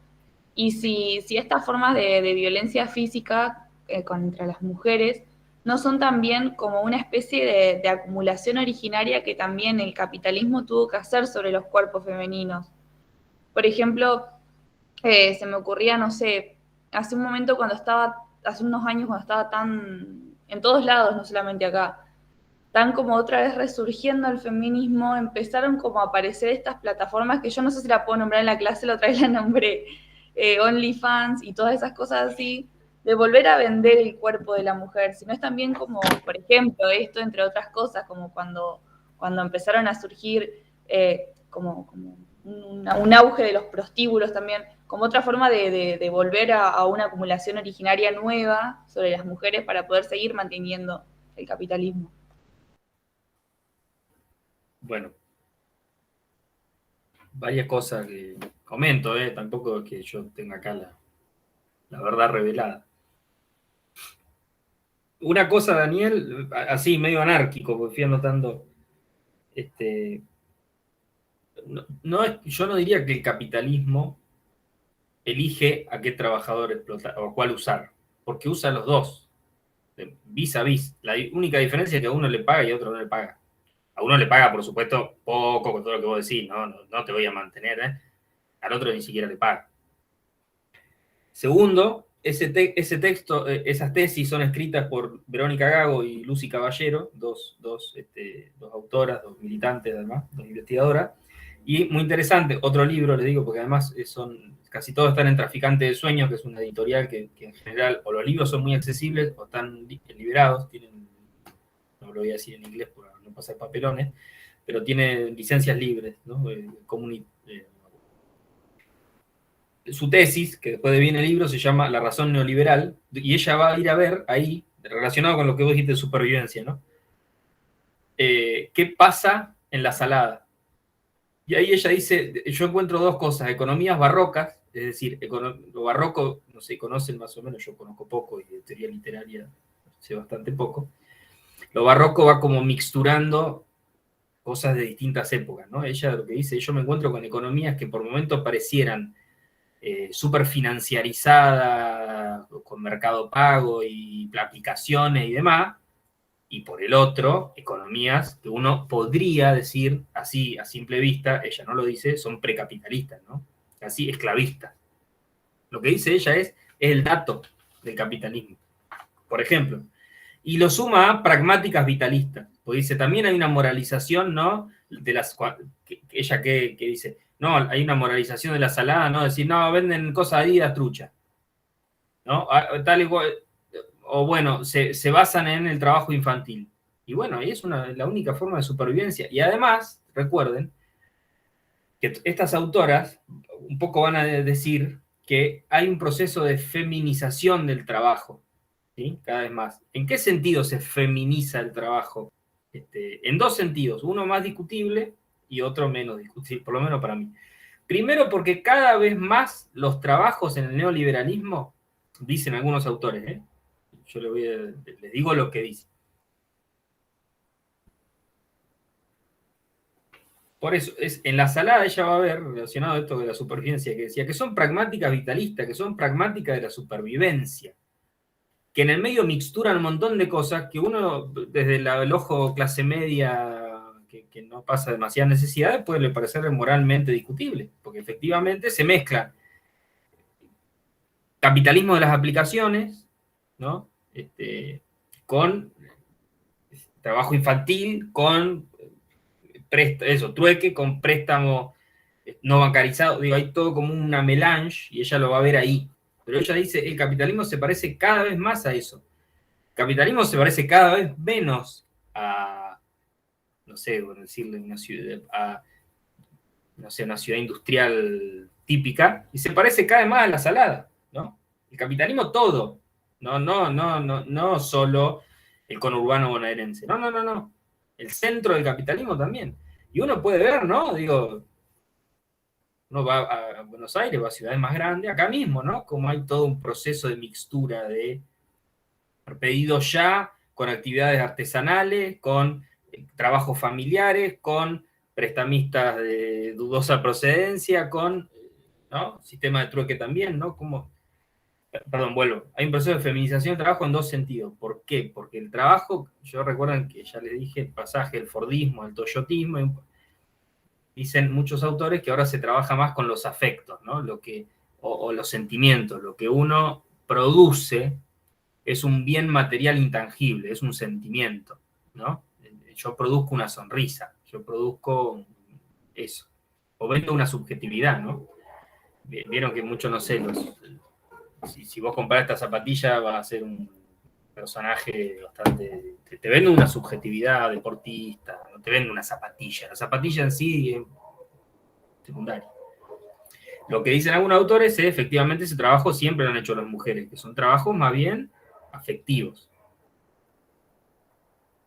Y si estas formas de violencia física contra las mujeres no son también como una especie de acumulación originaria que también el capitalismo tuvo que hacer sobre los cuerpos femeninos. Por ejemplo, se me ocurría, no sé, hace unos años cuando estaba tan, en todos lados, no solamente acá, tan como otra vez resurgiendo el feminismo, empezaron como a aparecer estas plataformas que yo no sé si la puedo nombrar en la clase, la otra vez la nombré, OnlyFans y todas esas cosas así, de volver a vender el cuerpo de la mujer, sino es también como, por ejemplo, esto entre otras cosas, como cuando empezaron a surgir como un auge de los prostíbulos también, como otra forma de volver a una acumulación originaria nueva sobre las mujeres para poder seguir manteniendo el capitalismo. Bueno, varias cosas que comento, tampoco es que yo tenga acá la verdad revelada. Una cosa, Daniel, así medio anárquico, porque fui anotando, yo no diría que el capitalismo elige a qué trabajador explotar o a cuál usar, porque usa a los dos, vis a vis. La única diferencia es que a uno le paga y a otro no le paga. A uno le paga, por supuesto, poco, con todo lo que vos decís, no te voy a mantener, ¿eh? Al otro ni siquiera le paga. Segundo, ese texto, esas tesis son escritas por Verónica Gago y Lucy Caballero, dos autoras, dos militantes además, dos investigadoras. Y muy interesante, otro libro, les digo, porque además casi todos están en Traficante de Sueños, que es una editorial que en general, o los libros son muy accesibles, o están liberados, no lo voy a decir en inglés para no pasar papelones, pero tiene licencias libres, ¿no? Su tesis, que después de bien el libro, se llama La razón neoliberal, y ella va a ir a ver ahí, relacionado con lo que vos dijiste de supervivencia, ¿no? ¿Qué pasa en la salada? Y ahí ella dice, yo encuentro dos cosas, economías barrocas, es decir, lo barroco, no sé, conocen más o menos, yo conozco poco y de teoría literaria sé bastante poco. Lo barroco va como mixturando cosas de distintas épocas, ¿no? Ella lo que dice, yo me encuentro con economías que por momentos parecieran súper financiarizada, con mercado pago y aplicaciones y demás, y por el otro, economías que uno podría decir, así a simple vista, ella no lo dice, son precapitalistas, ¿no? Así, esclavistas. Lo que dice ella es el dato del capitalismo, por ejemplo. Y lo suma a pragmáticas vitalistas, porque dice, también hay una moralización, ¿no? De ella que dice, no, hay una moralización de la salada, ¿no? Decir, no, venden cosas Adidas trucha, ¿no? Tal igual, o bueno, se basan en el trabajo infantil. Y bueno, ahí es la única forma de supervivencia. Y además, recuerden, que estas autoras un poco van a decir que hay un proceso de feminización del trabajo, ¿sí? Cada vez más. ¿En qué sentido se feminiza el trabajo? En dos sentidos, uno más discutible y otro menos discutible, por lo menos para mí. Primero porque cada vez más los trabajos en el neoliberalismo, dicen algunos autores, yo les digo lo que dicen. Por eso, en la salada ella va a ver, relacionado a esto de la supervivencia, que decía que son pragmáticas vitalistas, que son pragmáticas de la supervivencia, que en el medio mixturan un montón de cosas que uno, desde el ojo clase media, que no pasa demasiadas necesidades, puede parecer moralmente discutible, porque efectivamente se mezclan capitalismo de las aplicaciones, ¿no? Con trabajo infantil, con trueque, con préstamo no bancarizado, digo, hay todo como una melange, y ella lo va a ver ahí. Pero ella dice, el capitalismo se parece cada vez más a eso. El capitalismo se parece cada vez menos a, no sé, bueno, decirle una ciudad, una ciudad industrial típica, y se parece cada vez más a la salada, ¿no? El capitalismo todo, no solo el conurbano bonaerense, no. El centro del capitalismo también. Y uno puede ver, ¿no? Digo, uno va a Buenos Aires, va a ciudades más grandes, acá mismo, ¿no? Como hay todo un proceso de mixtura de pedidos ya, con actividades artesanales, con trabajos familiares, con prestamistas de dudosa procedencia, con, ¿no? Sistema de trueque también, ¿no? Perdón, vuelvo. Hay un proceso de feminización del trabajo en dos sentidos. ¿Por qué? Porque el trabajo, yo recuerdan que ya les dije el pasaje del Fordismo, el Toyotismo, dicen muchos autores que ahora se trabaja más con los afectos, ¿no? O los sentimientos. Lo que uno produce es un bien material intangible, es un sentimiento, ¿no? Yo produzco una sonrisa, yo produzco eso. O vendo una subjetividad, ¿no? Vieron que muchos, no sé, si vos comprás esta zapatilla vas a ser un personaje bastante... Te vende una subjetividad deportista, no te vende una zapatilla. La zapatilla en sí es secundaria. Lo que dicen algunos autores es, efectivamente, ese trabajo siempre lo han hecho las mujeres, que son trabajos más bien afectivos.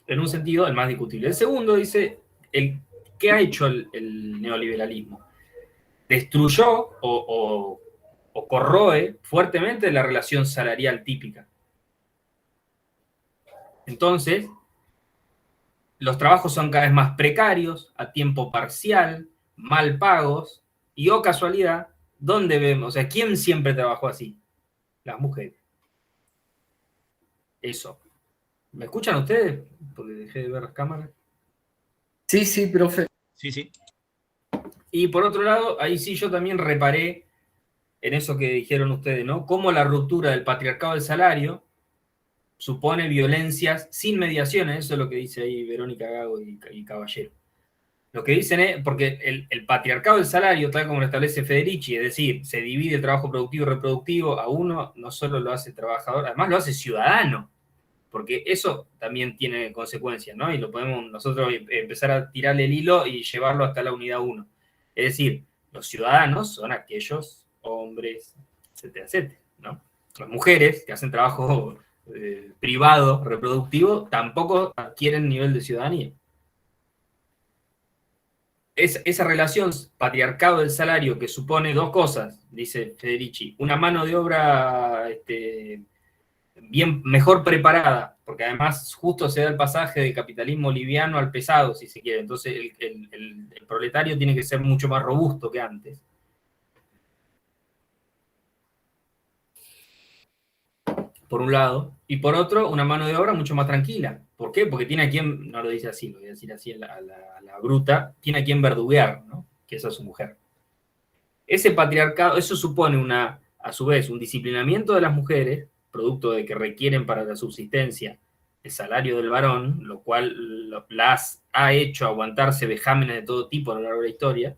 En un sentido, el más discutible. El segundo dice, ¿qué ha hecho el neoliberalismo? Destruyó o o corroe fuertemente la relación salarial típica. Entonces, los trabajos son cada vez más precarios, a tiempo parcial, mal pagos, y oh casualidad, ¿dónde vemos? O sea, ¿quién siempre trabajó así? Las mujeres. Eso. ¿Me escuchan ustedes? Porque dejé de ver las cámaras. Sí, sí, profe. Sí, sí. Y por otro lado, ahí sí yo también reparé en eso que dijeron ustedes, ¿no? Cómo la ruptura del patriarcado del salario supone violencias sin mediaciones, eso es lo que dice ahí Verónica Gago y Caballero. Lo que dicen es, porque el patriarcado del salario, tal como lo establece Federici, es decir, se divide el trabajo productivo y reproductivo, a uno no solo lo hace trabajador, además lo hace ciudadano, porque eso también tiene consecuencias, ¿no? Y lo podemos nosotros empezar a tirarle el hilo y llevarlo hasta la unidad 1. Es decir, los ciudadanos son aquellos hombres, etcétera, etcétera, ¿no? Las mujeres que hacen trabajo privado, reproductivo, tampoco adquieren nivel de ciudadanía. Esa relación patriarcado del salario que supone dos cosas, dice Federici, una mano de obra mejor preparada, porque además justo se da el pasaje del capitalismo liviano al pesado, si se quiere, entonces el proletario tiene que ser mucho más robusto que antes. Por un lado, y por otro, una mano de obra mucho más tranquila. ¿Por qué? Porque tiene a quien, no lo dice así, lo voy a decir así a la bruta, tiene a quien verduguear, ¿no? Que esa es su mujer. Ese patriarcado, eso supone a su vez un disciplinamiento de las mujeres, producto de que requieren para la subsistencia el salario del varón, lo cual las ha hecho aguantarse vejámenes de todo tipo a lo largo de la historia.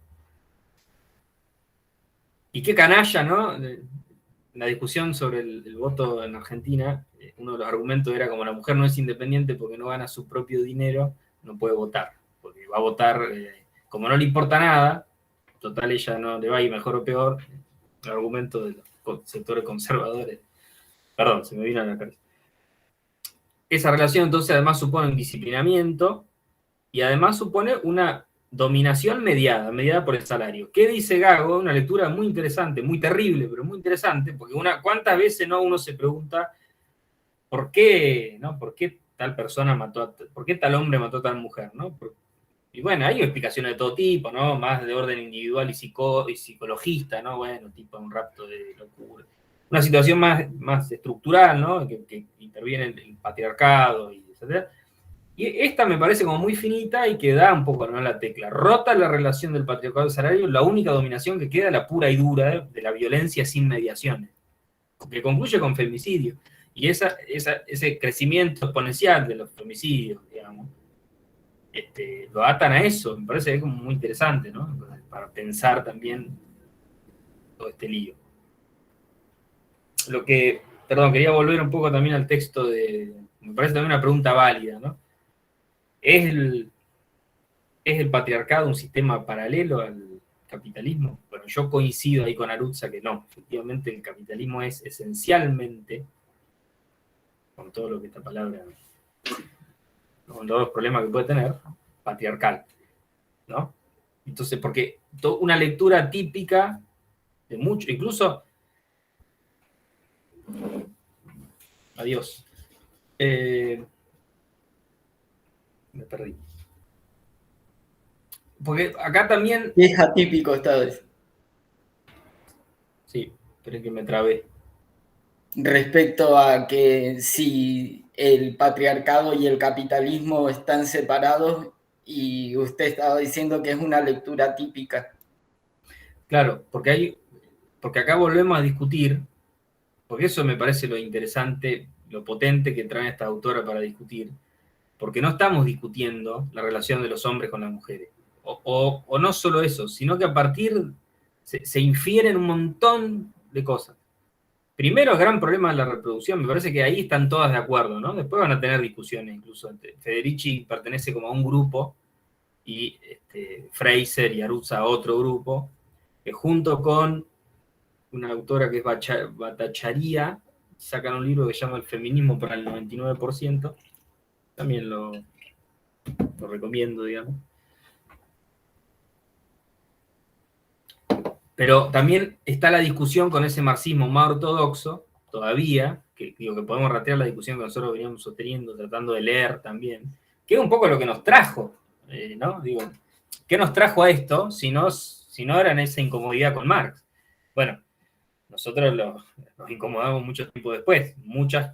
Y qué canalla, ¿no? La discusión sobre el voto en Argentina, uno de los argumentos era como la mujer no es independiente porque no gana su propio dinero, no puede votar, porque va a votar, como no le importa nada, total ella no le va a ir mejor o peor, el argumento de los sectores conservadores. Perdón, se me vino a la cabeza. Esa relación entonces además supone un disciplinamiento y además supone una dominación mediada por el salario. ¿Qué dice Gago? Una lectura muy interesante, muy terrible, pero muy interesante, porque ¿cuántas veces no uno se pregunta por qué, ¿no? ¿Por qué tal persona por qué tal hombre mató a tal mujer, ¿no? Y bueno, hay explicaciones de todo tipo, ¿no? Más de orden individual y psicologista, ¿no? Bueno, tipo un rapto de locura. Una situación más estructural, ¿no? Que interviene el patriarcado, y etcétera. Y esta me parece como muy finita y que da un poco, ¿no?, la tecla. Rota la relación del patriarcado del salario, la única dominación que queda, la pura y dura, de la violencia sin mediaciones, que concluye con femicidio. Y ese crecimiento exponencial de los femicidios, digamos, lo atan a eso. Me parece que es como muy interesante, ¿no? Para pensar también todo este lío. Perdón, quería volver un poco también al texto me parece también una pregunta válida, ¿no? ¿Es el patriarcado un sistema paralelo al capitalismo? Bueno, yo coincido ahí con Arutza que no. Efectivamente, el capitalismo es esencialmente, con todo lo que esta palabra, con todos los problemas que puede tener, patriarcal, ¿no? Entonces, porque una lectura típica de mucho, incluso... Adiós. Me perdí. Porque acá también... Es atípico esta vez. Sí, pero es que me trabé. Respecto a que si el patriarcado y el capitalismo están separados y usted estaba diciendo que es una lectura típica. Claro, porque acá volvemos a discutir, porque eso me parece lo interesante, lo potente que trae esta autora para discutir, porque no estamos discutiendo la relación de los hombres con las mujeres, o no solo eso, sino que a partir se infieren un montón de cosas. Primero, el gran problema de la reproducción, me parece que ahí están todas de acuerdo, ¿no? Después van a tener discusiones, incluso. Federici pertenece como a un grupo, y Fraser y Arutza a otro grupo, que junto con una autora que es Bhattacharya, sacan un libro que se llama El feminismo para el 99%, también lo recomiendo, digamos. Pero también está la discusión con ese marxismo más ortodoxo, todavía, que digo que podemos ratear la discusión que nosotros veníamos sosteniendo, tratando de leer también, que es un poco lo que nos trajo, ¿no? Digo, ¿qué nos trajo a esto si no era en esa incomodidad con Marx? Bueno, nosotros nos incomodamos mucho tiempo después. Muchas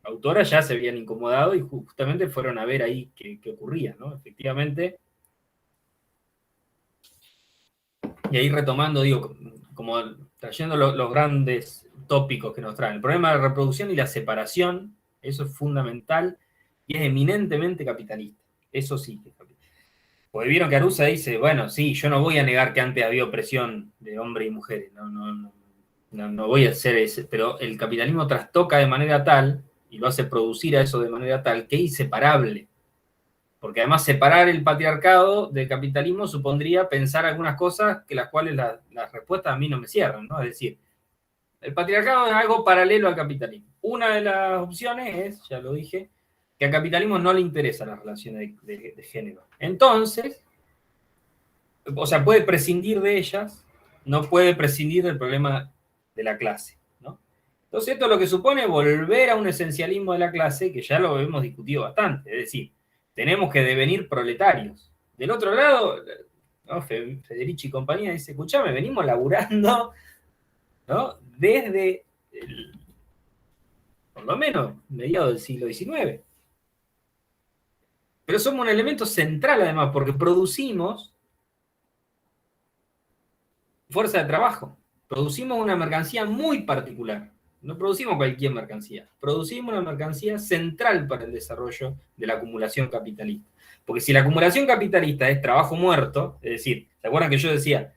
autoras ya se habían incomodado y justamente fueron a ver ahí qué ocurría, ¿no? Efectivamente. Y ahí retomando, digo, como trayendo los grandes tópicos que nos traen. El problema de la reproducción y la separación, eso es fundamental y es eminentemente capitalista. Eso sí que es capitalista. Porque vieron que Arusa dice, bueno, sí, yo no voy a negar que antes había opresión de hombres y mujeres, no voy a hacer ese, pero el capitalismo trastoca de manera tal, y lo hace producir a eso de manera tal, que es inseparable. Porque además separar el patriarcado del capitalismo supondría pensar algunas cosas que las cuales las respuestas a mí no me cierran, ¿no? Es decir, el patriarcado es algo paralelo al capitalismo. Una de las opciones es, ya lo dije, que al capitalismo no le interesan las relaciones de género. Entonces, o sea, puede prescindir de ellas, no puede prescindir del problema de la clase, ¿no? Entonces, esto lo que supone volver a un esencialismo de la clase que ya lo hemos discutido bastante, es decir, tenemos que devenir proletarios. Del otro lado, ¿no? Federici y compañía dice, escuchame, venimos laburando, ¿no? Desde, por lo menos, mediados del siglo XIX. Pero somos un elemento central, además, porque producimos fuerza de trabajo. Producimos una mercancía muy particular. No producimos cualquier mercancía. Producimos una mercancía central para el desarrollo de la acumulación capitalista. Porque si la acumulación capitalista es trabajo muerto, es decir, ¿se acuerdan que yo decía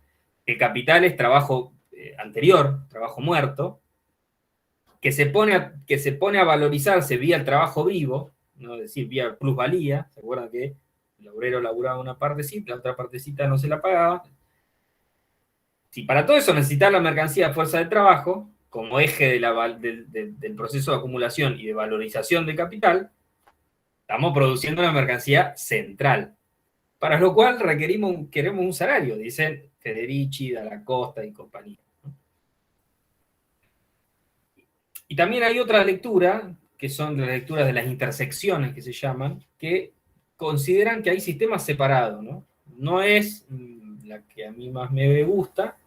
que el capital es trabajo anterior, trabajo muerto, que se pone a valorizarse vía el trabajo vivo, ¿no? Es decir, vía plusvalía? ¿Se acuerdan que el obrero laburaba una partecita, la otra partecita no se la pagaba? Si para todo eso necesitas la mercancía de fuerza de trabajo, como eje del proceso de acumulación y de valorización del capital, estamos produciendo una mercancía central, para lo cual queremos un salario, dicen Federici, Dalla Costa y compañía. Y también hay otra lectura, que son las lecturas de las intersecciones que se llaman, que consideran que hay sistemas separados, ¿no? No es la que a mí más me gusta,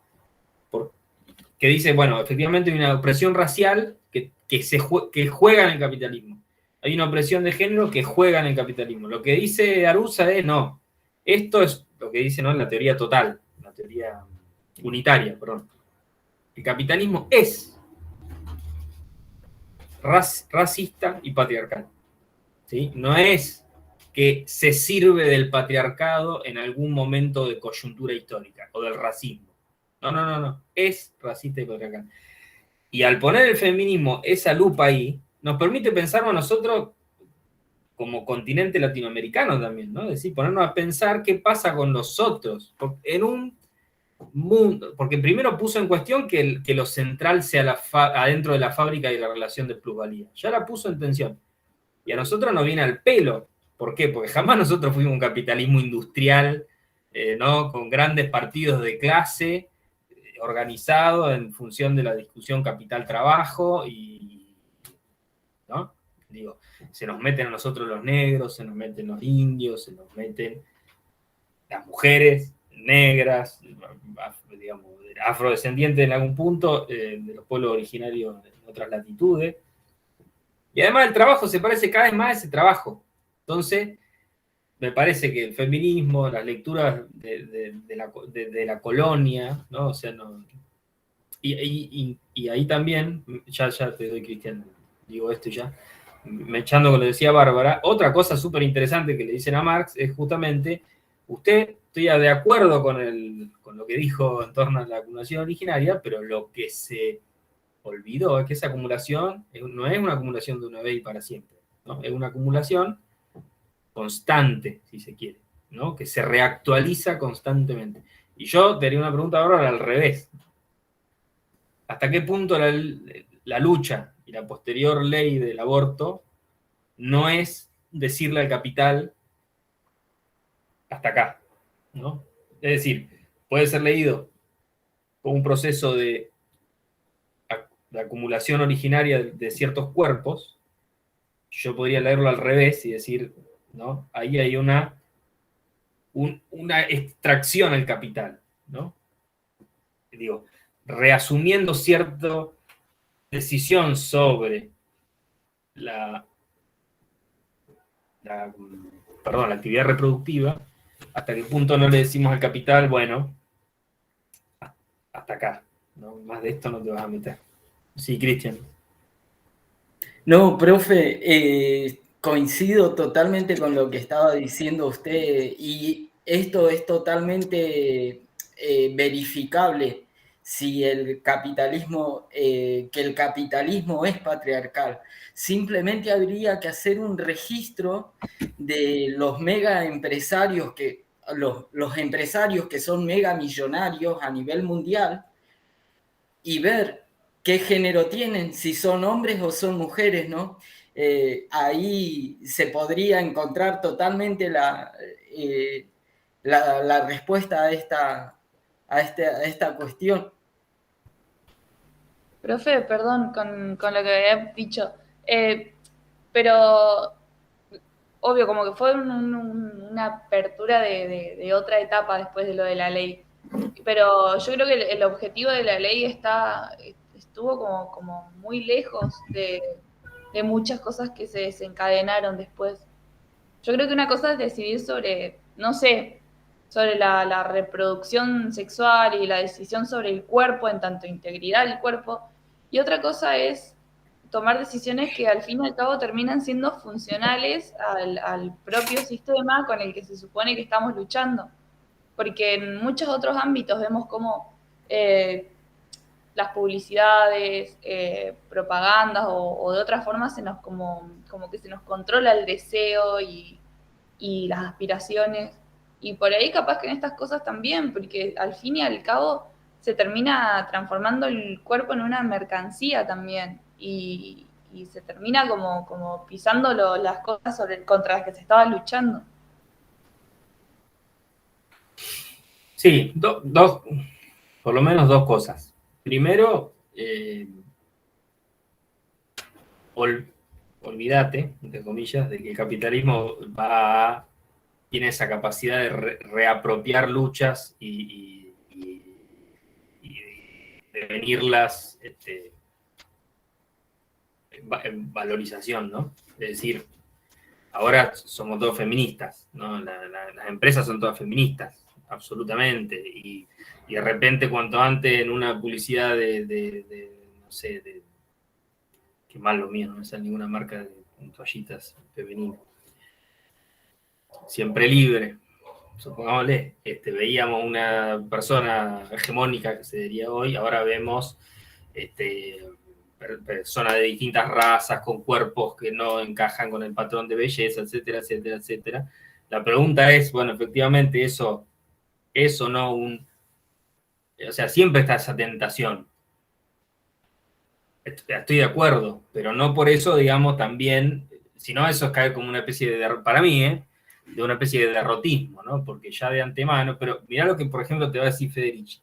que dice, bueno, efectivamente hay una opresión racial que juega en el capitalismo. Hay una opresión de género que juega en el capitalismo. Lo que dice Arusa es, no, esto es lo que dice, ¿no?, en la teoría total, la teoría unitaria, perdón. El capitalismo es racista y patriarcal, ¿sí? No es que se sirve del patriarcado en algún momento de coyuntura histórica o del racismo. No. Es racista y patriarcal. Y al poner el feminismo esa lupa ahí, nos permite pensarnos nosotros como continente latinoamericano también, ¿no? Es decir, ponernos a pensar qué pasa con nosotros en un mundo, porque primero puso en cuestión que lo central sea adentro de la fábrica y la relación de plusvalía. Ya la puso en tensión. Y a nosotros nos viene al pelo. ¿Por qué? Porque jamás nosotros fuimos un capitalismo industrial, ¿no?, con grandes partidos de clase, organizado en función de la discusión capital-trabajo, y, ¿no? Digo, se nos meten a nosotros los negros, se nos meten los indios, se nos meten las mujeres negras, digamos, afrodescendientes en algún punto, de los pueblos originarios en otras latitudes. Y además el trabajo se parece cada vez más a ese trabajo. Entonces, me parece que el feminismo, las lecturas de la colonia, ¿no? O sea, no. Y ahí también, ya te doy, Cristian, digo esto ya, me echando con lo que decía Bárbara, otra cosa súper interesante que le dicen a Marx es justamente, estoy de acuerdo con lo que dijo en torno a la acumulación originaria, pero lo que se olvidó es que esa acumulación no es una acumulación de una vez y para siempre, ¿no? Es una acumulación constante, si se quiere, ¿no? Que se reactualiza constantemente. Y yo te haría una pregunta ahora al revés. ¿Hasta qué punto la lucha y la posterior ley del aborto no es decirle al capital hasta acá, ¿no? Es decir, puede ser leído como un proceso de acumulación originaria de ciertos cuerpos, yo podría leerlo al revés y decir, ¿no? Ahí hay una extracción al capital, ¿no? Digo, reasumiendo cierta decisión sobre la actividad reproductiva, hasta qué punto no le decimos al capital, bueno, hasta acá, ¿no? Más de esto no te vas a meter. Sí, Cristian. No, profe, coincido totalmente con lo que estaba diciendo usted y esto es totalmente verificable si el capitalismo, que el capitalismo es patriarcal. Simplemente habría que hacer un registro de los mega empresarios, los empresarios que son mega millonarios a nivel mundial y ver qué género tienen, si son hombres o son mujeres, ¿no? Ahí se podría encontrar totalmente la respuesta a esta cuestión. Profe, perdón con lo que había dicho, pero obvio, como que fue una apertura de otra etapa después de lo de la ley. Pero yo creo que el objetivo de la ley estuvo como muy lejos de muchas cosas que se desencadenaron después. Yo creo que una cosa es decidir sobre, no sé, sobre la reproducción sexual y la decisión sobre el cuerpo en tanto integridad del cuerpo, y otra cosa es tomar decisiones que al fin y al cabo terminan siendo funcionales al propio sistema con el que se supone que estamos luchando. Porque en muchos otros ámbitos vemos cómo las publicidades, propagandas o de otras formas como que se nos controla el deseo y las aspiraciones. Y por ahí capaz que en estas cosas también, porque al fin y al cabo se termina transformando el cuerpo en una mercancía también. Y se termina como pisando las cosas contra las que se estaba luchando. Sí, por lo menos dos cosas. Primero, olvídate, entre comillas, de que el capitalismo tiene esa capacidad de reapropiar luchas y devenirlas en valorización, ¿no? Es decir, ahora somos todos feministas, ¿no? Las empresas son todas feministas, absolutamente, y de repente cuanto antes en una publicidad no sé, qué mal lo mío, no me sale ninguna marca de toallitas femeninas, Siempre Libre, supongámosle, veíamos una persona hegemónica que se diría hoy, ahora vemos personas de distintas razas con cuerpos que no encajan con el patrón de belleza, etcétera, etcétera, etcétera. La pregunta es, bueno, efectivamente eso no o sea, siempre está esa tentación. Estoy de acuerdo, pero no por eso, digamos, también, si no, eso es caer como una especie para mí, de una especie de derrotismo, ¿no? Porque ya de antemano, pero mirá lo que, por ejemplo, te va a decir Federici.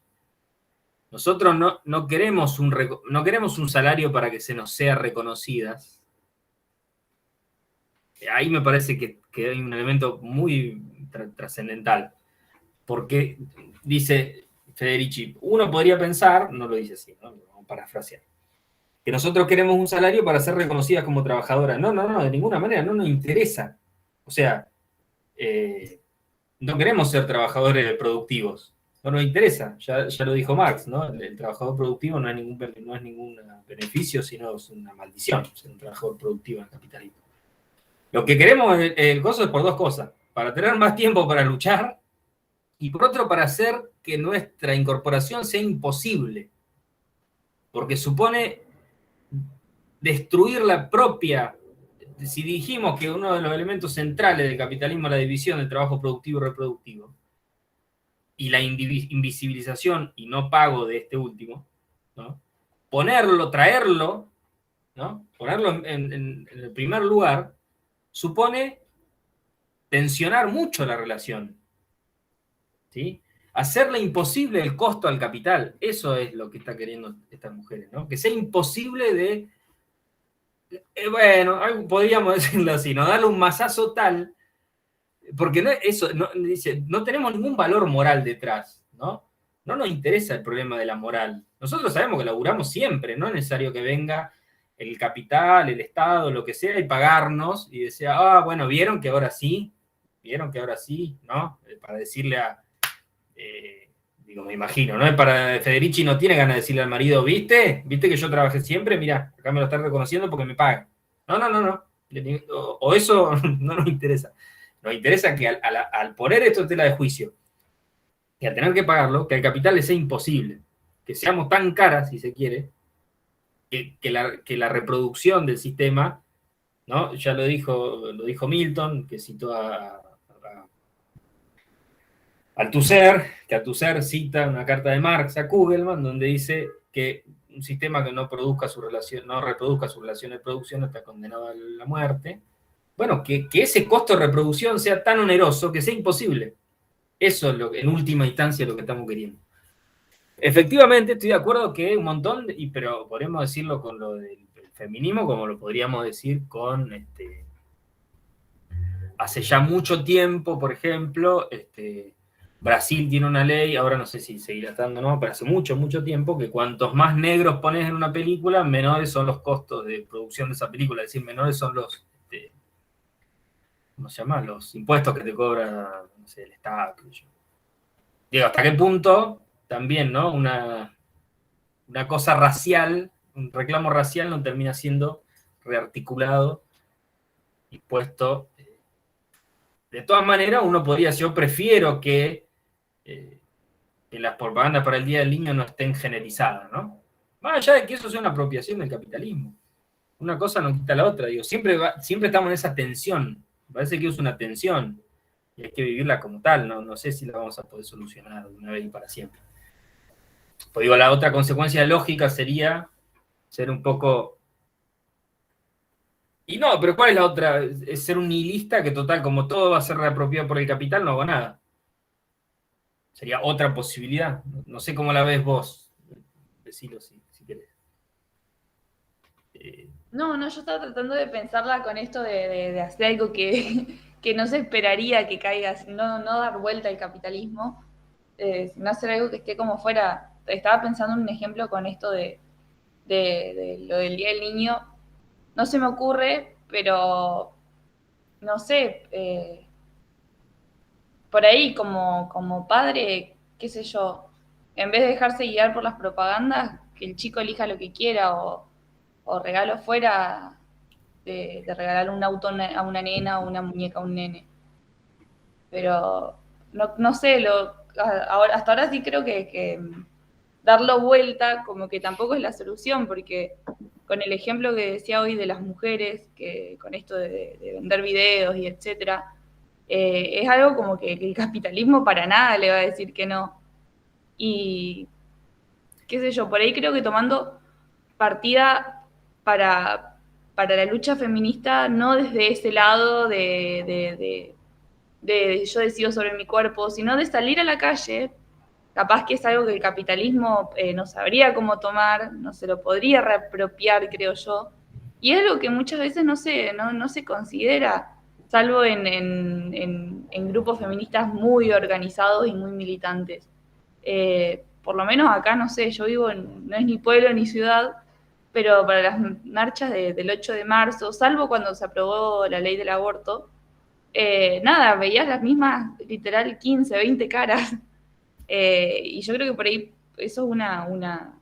Nosotros no queremos un salario para que se nos sea reconocidas. Ahí me parece que hay un elemento muy trascendental. Porque dice Federici, uno podría pensar, no lo dice así, ¿no? Vamos a parafrasear, que nosotros queremos un salario para ser reconocidas como trabajadoras. No, de ninguna manera, no nos interesa. O sea, no queremos ser trabajadores productivos. No nos interesa, ya lo dijo Marx, ¿no? El trabajador productivo no es ningún beneficio, sino es una maldición ser un trabajador productivo en el capitalismo. Lo que queremos el gozo es por dos cosas: para tener más tiempo para luchar y por otro para hacer que nuestra incorporación sea imposible, porque supone destruir la propia. Si dijimos que uno de los elementos centrales del capitalismo es la división del trabajo productivo y reproductivo, y la invisibilización y no pago de este último, ¿no? Traerlo, ¿no? Ponerlo en el primer lugar, supone tensionar mucho la relación, ¿sí? hacerle imposible el costo al capital. Eso es lo que está queriendo estas mujeres, ¿no? Que sea imposible de, bueno, podríamos decirlo así, ¿no? Darle un mazazo tal, porque dice, no tenemos ningún valor moral detrás, ¿no? No nos interesa el problema de la moral. Nosotros sabemos que laburamos siempre, no es necesario que venga el capital, el Estado, lo que sea, y pagarnos y decía, bueno, ¿vieron que ahora sí? ¿No? Para decirle digo, me imagino, ¿no? Para Federici no tiene ganas de decirle al marido, ¿viste que yo trabajé siempre? Mirá, acá me lo están reconociendo porque me pagan. No. O eso no nos interesa. Nos interesa que al poner esto en tela de juicio y al tener que pagarlo, que al capital le sea imposible, que seamos tan caras, si se quiere, que la reproducción del sistema, ¿no? Ya lo dijo Milton, que citó a Althusser, que Althusser cita una carta de Marx a Kugelman, donde dice que un sistema que no reproduzca su relación de producción está condenado a la muerte. Bueno, que ese costo de reproducción sea tan oneroso que sea imposible. Eso es en última instancia lo que estamos queriendo. Efectivamente, estoy de acuerdo que un montón, pero podríamos decirlo con lo del feminismo, como lo podríamos decir con hace ya mucho tiempo, por ejemplo, Brasil tiene una ley, ahora no sé si seguirá estando o no, pero hace mucho, mucho tiempo, que cuantos más negros pones en una película, menores son los costos de producción de esa película, es decir, menores son los, ¿cómo se llama? Los impuestos que te cobra, no sé, el Estado. Digo, ¿hasta qué punto también, ¿no? Una cosa racial, un reclamo racial no termina siendo rearticulado y puesto? De todas maneras, uno podría decir, yo prefiero que las propagandas para el Día del Niño no estén generizadas, ¿no? Más allá de que eso sea una apropiación del capitalismo. Una cosa no quita la otra. Digo, siempre estamos en esa tensión. Parece que es una tensión y hay que vivirla como tal. No sé si la vamos a poder solucionar de una vez y para siempre. Pues digo, la otra consecuencia lógica sería ser un poco... Y no, pero ¿cuál es la otra? Es ser un nihilista que total, como todo va a ser reapropiado por el capital, no hago nada. Sería otra posibilidad. No sé cómo la ves vos. Decilo si querés. No, yo estaba tratando de pensarla con esto de hacer algo que no se esperaría que caiga, no dar vuelta al capitalismo, sino hacer algo que esté como fuera. Estaba pensando en un ejemplo con esto de lo del Día del Niño. No se me ocurre, pero no sé, por ahí como padre, qué sé yo, en vez de dejarse guiar por las propagandas, que el chico elija lo que quiera o regalo fuera de regalar un auto a una nena o una muñeca a un nene. Pero no sé, hasta ahora sí creo que darlo vuelta como que tampoco es la solución, porque con el ejemplo que decía hoy de las mujeres, que con esto de vender videos y etcétera, es algo como que el capitalismo para nada le va a decir que no. Y qué sé yo, por ahí creo que tomando partida para la lucha feminista, no desde ese lado de yo decido sobre mi cuerpo, sino de salir a la calle, capaz que es algo que el capitalismo no sabría cómo tomar, no se lo podría reapropiar, creo yo, y es algo que muchas veces no se considera, salvo en grupos feministas muy organizados y muy militantes. Por lo menos acá, no sé, yo vivo no es ni pueblo ni ciudad, pero para las marchas del 8 de marzo, salvo cuando se aprobó la ley del aborto, nada, veías las mismas, literal, 15, 20 caras. Y yo creo que por ahí eso es una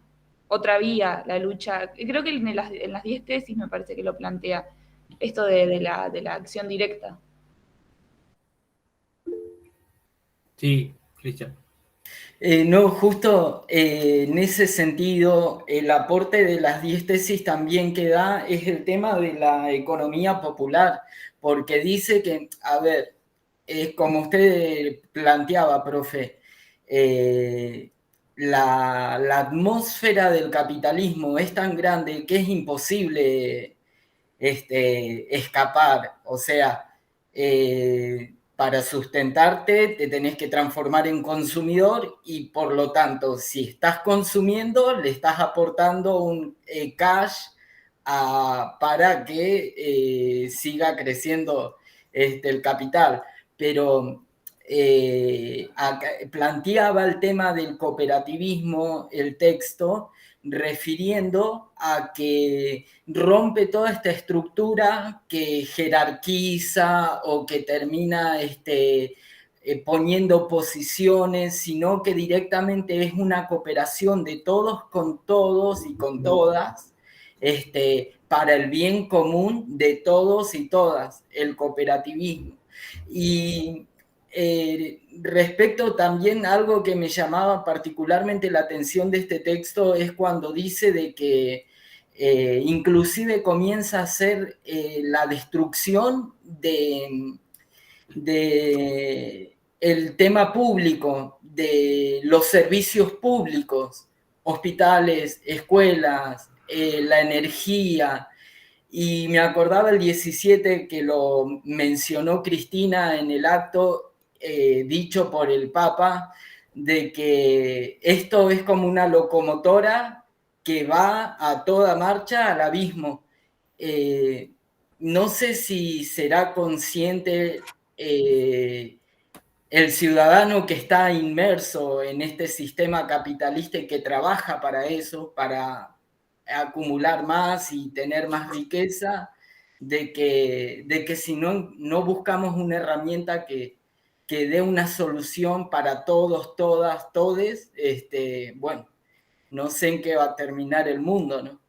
otra vía, la lucha. Creo que en las 10 tesis me parece que lo plantea, esto de la acción directa. Sí, Cristian. No, justo en ese sentido, el aporte de las 10 tesis también que da es el tema de la economía popular, porque dice que, a ver, como usted planteaba, profe, la atmósfera del capitalismo es tan grande que es imposible escapar, o sea, para sustentarte te tenés que transformar en consumidor y por lo tanto, si estás consumiendo, le estás aportando un cash para que siga creciendo el capital. Pero planteaba el tema del cooperativismo, el texto, refiriendo a que rompe toda esta estructura que jerarquiza o que termina poniendo posiciones, sino que directamente es una cooperación de todos con todos y con todas, para el bien común de todos y todas, el cooperativismo. Y respecto también a algo que me llamaba particularmente la atención de este texto es cuando dice de que inclusive comienza a ser la destrucción de el tema público, de los servicios públicos, hospitales, escuelas, la energía. Y me acordaba el 17 que lo mencionó Cristina en el acto dicho por el Papa, de que esto es como una locomotora que va a toda marcha al abismo. No sé si será consciente el ciudadano que está inmerso en este sistema capitalista y que trabaja para eso, para acumular más y tener más riqueza, de que si no buscamos una herramienta que dé una solución para todos, todas, todes, bueno, no sé en qué va a terminar el mundo, ¿no?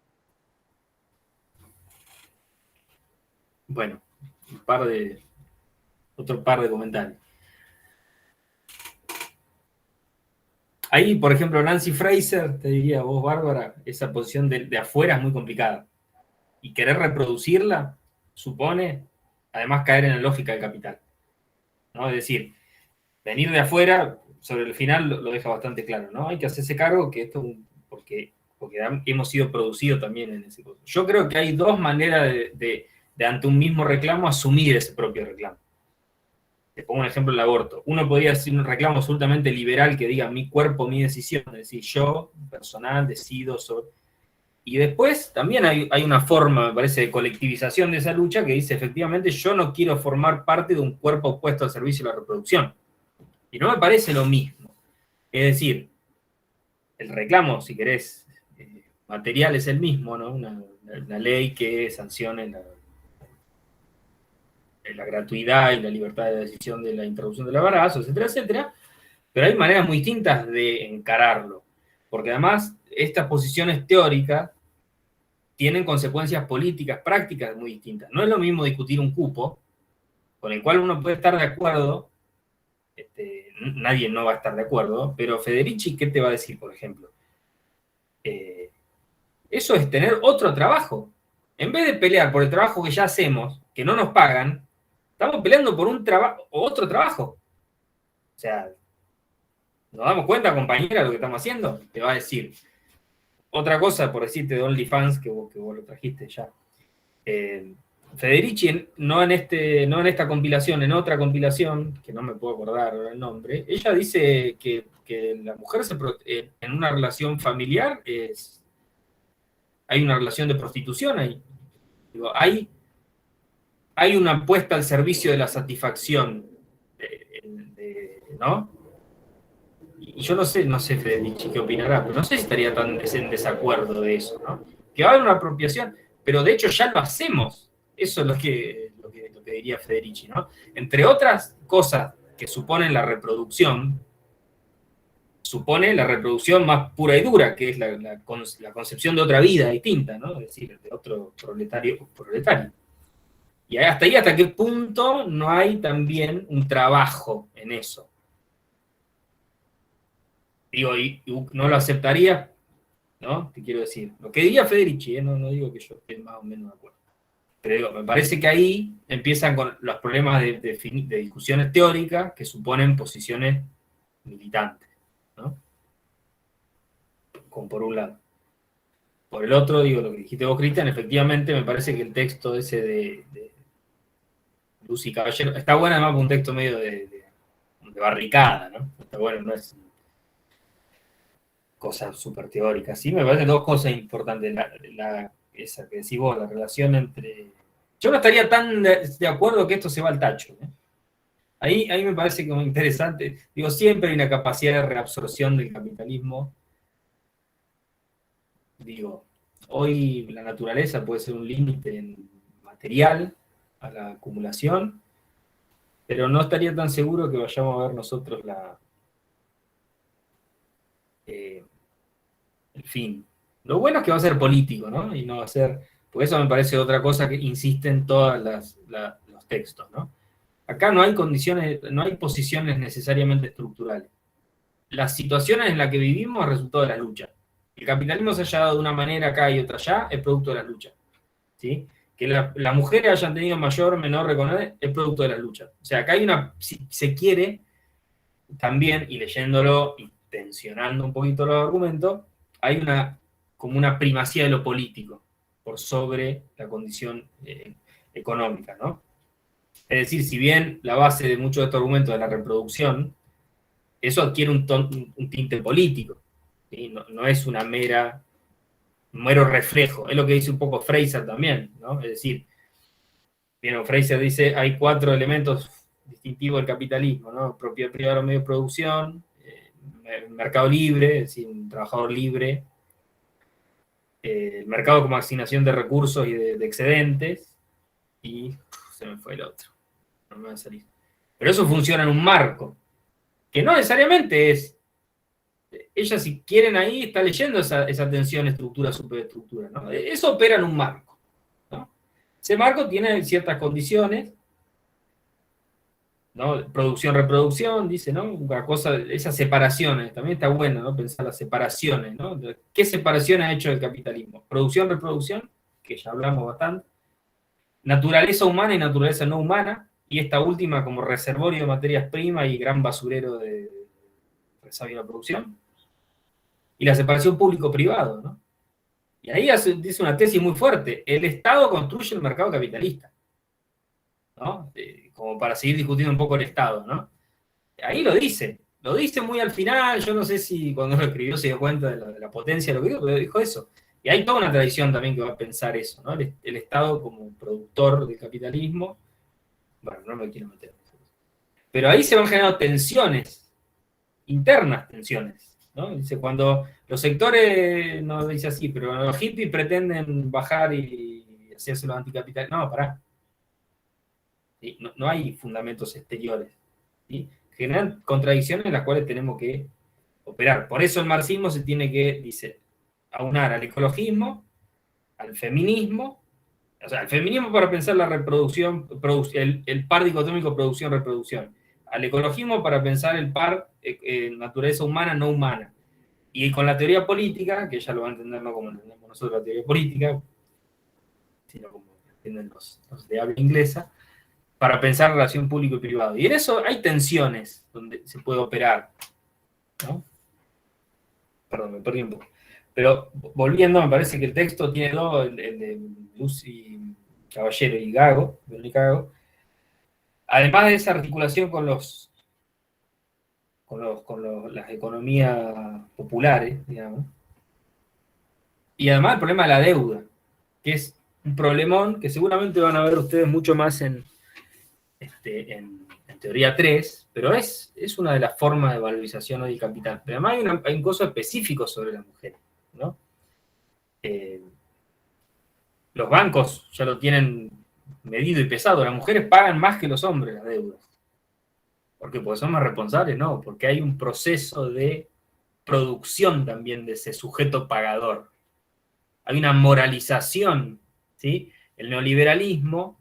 Bueno, otro par de comentarios. Ahí, por ejemplo, Nancy Fraser, te diría vos, Bárbara, esa posición de afuera es muy complicada. Y querer reproducirla supone, además, caer en la lógica del capital, ¿no? Es decir, venir de afuera, sobre el final lo deja bastante claro, ¿no? Hay que hacerse cargo que esto, porque hemos sido producidos también en ese caso. Yo creo que hay dos maneras de ante un mismo reclamo asumir ese propio reclamo. Te pongo un ejemplo, el aborto. Uno podría hacer un reclamo absolutamente liberal que diga mi cuerpo, mi decisión, es decir, yo, personal, decido sobre... Y después también hay una forma, me parece, de colectivización de esa lucha que dice, efectivamente, yo no quiero formar parte de un cuerpo puesto al servicio de la reproducción. Y no me parece lo mismo. Es decir, el reclamo, si querés, material es el mismo, ¿no? Una ley que sancione la gratuidad y la libertad de decisión de la interrupción del embarazo, etcétera, etcétera, pero hay maneras muy distintas de encararlo, porque además estas posiciones teóricas tienen consecuencias políticas, prácticas muy distintas. No es lo mismo discutir un cupo, con el cual uno puede estar de acuerdo, nadie no va a estar de acuerdo, pero Federici, ¿qué te va a decir, por ejemplo? Eso es tener otro trabajo. En vez de pelear por el trabajo que ya hacemos, que no nos pagan, estamos peleando por otro trabajo. O sea, ¿nos damos cuenta, compañera, lo que estamos haciendo? Te va a decir. Otra cosa, por decirte, de OnlyFans, que vos lo trajiste ya. Federici, no en esta compilación, en otra compilación, que no me puedo acordar el nombre, ella dice que la mujer en una relación familiar hay una relación de prostitución ahí. Digo, hay una puesta al servicio de la satisfacción, ¿no? Y yo no sé, Federici, qué opinará, pero no sé si estaría tan en desacuerdo de eso, ¿no? Que va a haber una apropiación, pero de hecho ya lo hacemos. Eso es lo que diría Federici, ¿no? Entre otras cosas que suponen la reproducción, supone la reproducción más pura y dura, que es la concepción de otra vida distinta, ¿no? Es decir, de otro proletario. Y hasta ahí, ¿hasta qué punto no hay también un trabajo en eso? Digo, y no lo aceptaría, ¿no? Te quiero decir. Lo que diría Federici, no digo que yo esté más o menos de acuerdo. Pero digo, me parece que ahí empiezan con los problemas de discusiones teóricas que suponen posiciones militantes, ¿no? Como por un lado. Por el otro, digo, lo que dijiste vos, Cristian, efectivamente me parece que el texto ese Lucy Caballero. Está bueno además un texto medio de barricada, ¿no? Está bueno, no es cosa súper teórica. Sí, me parecen dos cosas importantes. Esa que decís vos, la relación entre... Yo no estaría tan de acuerdo que esto se va al tacho, ¿eh? Ahí me parece como interesante. Digo, siempre hay una capacidad de reabsorción del capitalismo. Digo, hoy la naturaleza puede ser un límite material a la acumulación, pero no estaría tan seguro que vayamos a ver nosotros el fin. Lo bueno es que va a ser político, ¿no? Y no va a ser... Porque eso me parece otra cosa que insisten todos los textos, ¿no? Acá no hay condiciones, no hay posiciones necesariamente estructurales. Las situaciones en las que vivimos es resultado de la lucha. El capitalismo se haya dado de una manera acá y otra allá, es producto de la lucha. ¿Sí? Que las mujeres hayan tenido mayor o menor reconocimiento, es producto de la lucha. O sea, acá hay una, si se quiere, también, y leyéndolo y tensionando un poquito los argumentos, hay como una primacía de lo político por sobre la condición económica, ¿no? Es decir, si bien la base de muchos de estos argumentos de la reproducción, eso adquiere un tinte político, ¿sí? No es un mero reflejo, es lo que dice un poco Fraser también, ¿no? Es decir, bien, Fraser dice, hay 4 elementos distintivos del capitalismo, ¿no? Propiedad privada o medio de producción, mercado libre, es decir, un trabajador libre, el mercado como asignación de recursos y de excedentes, y se me fue el otro, no me va a salir. Pero eso funciona en un marco, que no necesariamente es, ella si quieren ahí está leyendo esa tensión estructura-superestructura, ¿no? Eso opera en un marco, ¿no? Ese marco tiene ciertas condiciones, ¿no? Producción-reproducción, dice, ¿no? Una cosa, esas separaciones, también está bueno, ¿no? Pensar las separaciones, ¿no? ¿Qué separación ha hecho el capitalismo? Producción-reproducción, que ya hablamos bastante, naturaleza humana y naturaleza no humana, y esta última como reservorio de materias primas y gran basurero de resabio de la producción, y la separación público-privado, ¿no? Y ahí dice una tesis muy fuerte, el Estado construye el mercado capitalista, ¿no? Como para seguir discutiendo un poco el Estado, ¿no? Ahí lo dice muy al final, yo no sé si cuando lo escribió se dio cuenta de la potencia de lo que dijo, pero dijo eso. Y hay toda una tradición también que va a pensar eso, ¿no? El Estado como productor del capitalismo, bueno, no me quiero meter. Pero ahí se van generando tensiones, internas tensiones, ¿no? Dice, cuando los sectores, no dice así, pero los hippies pretenden bajar y hacerse los anticapitalistas, no, pará. ¿Sí? No hay fundamentos exteriores, ¿sí? Generan contradicciones en las cuales tenemos que operar. Por eso el marxismo se tiene que, dice, aunar al ecologismo, al feminismo, o sea, al feminismo para pensar la reproducción, el par dicotómico producción-reproducción, al ecologismo para pensar el par naturaleza humana, no humana, y con la teoría política, que ella lo va a entender no como entendemos nosotros la teoría política, sino como entienden los de habla inglesa, para pensar relación público y privado. Y en eso hay tensiones donde se puede operar, ¿no? Perdón, me perdí un poco. Pero volviendo, me parece que el texto tiene dos, el de Lucy Caballero y Gago, Verónica Gago, además de esa articulación con las economías populares, digamos, y además el problema de la deuda, que es un problemón que seguramente van a ver ustedes mucho más en teoría 3, pero es una de las formas de valorización hoy del capital. Pero además hay un costo específico sobre las mujeres, ¿no? Los bancos ya lo tienen medido y pesado. Las mujeres pagan más que los hombres las deudas. ¿Por qué? Porque son más responsables, no, porque hay un proceso de producción también de ese sujeto pagador. Hay una moralización, ¿sí? El neoliberalismo,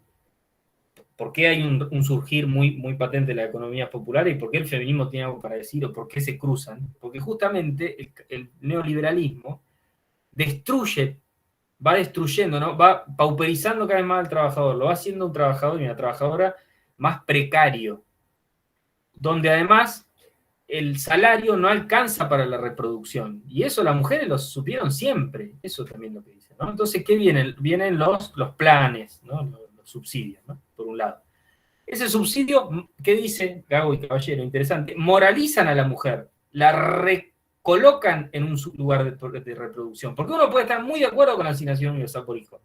¿por qué hay un surgir muy, muy patente de las economías populares y por qué el feminismo tiene algo para decir o por qué se cruzan? Porque justamente el neoliberalismo va destruyendo, ¿no? Va pauperizando cada vez más al trabajador, lo va haciendo un trabajador y una trabajadora más precario, donde además el salario no alcanza para la reproducción. Y eso las mujeres lo supieron siempre, eso también lo que dicen, ¿no? Entonces, ¿qué vienen? Vienen los planes, ¿no? Los subsidios, ¿no? Por un lado. Ese subsidio, ¿qué dice Gago y Caballero? Interesante. Moralizan a la mujer, la recolocan en un lugar de reproducción. Porque uno puede estar muy de acuerdo con la asignación universal por hijo.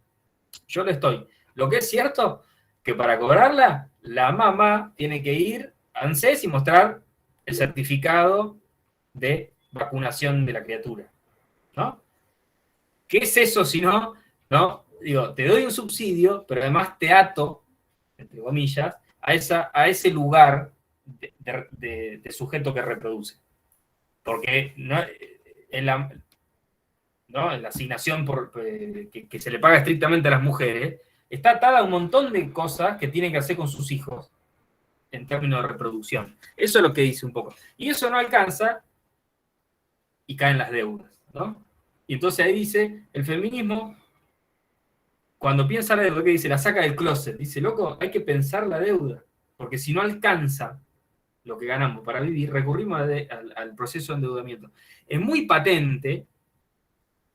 Yo lo estoy. Lo que es cierto, que para cobrarla, la mamá tiene que ir a ANSES y mostrar el certificado de vacunación de la criatura, ¿no? ¿Qué es eso si no? ¿No? Digo, te doy un subsidio, pero además te ato, entre comillas, a ese lugar de sujeto que reproduce. Porque no, en la asignación que se le paga estrictamente a las mujeres, está atada a un montón de cosas que tienen que hacer con sus hijos en términos de reproducción. Eso es lo que dice un poco. Y eso no alcanza y caen las deudas, ¿no? Y entonces ahí dice, el feminismo, cuando piensa la deuda, ¿qué dice? La saca del closet. Dice, loco, hay que pensar la deuda, porque si no alcanza lo que ganamos para vivir, recurrimos al proceso de endeudamiento. Es muy patente,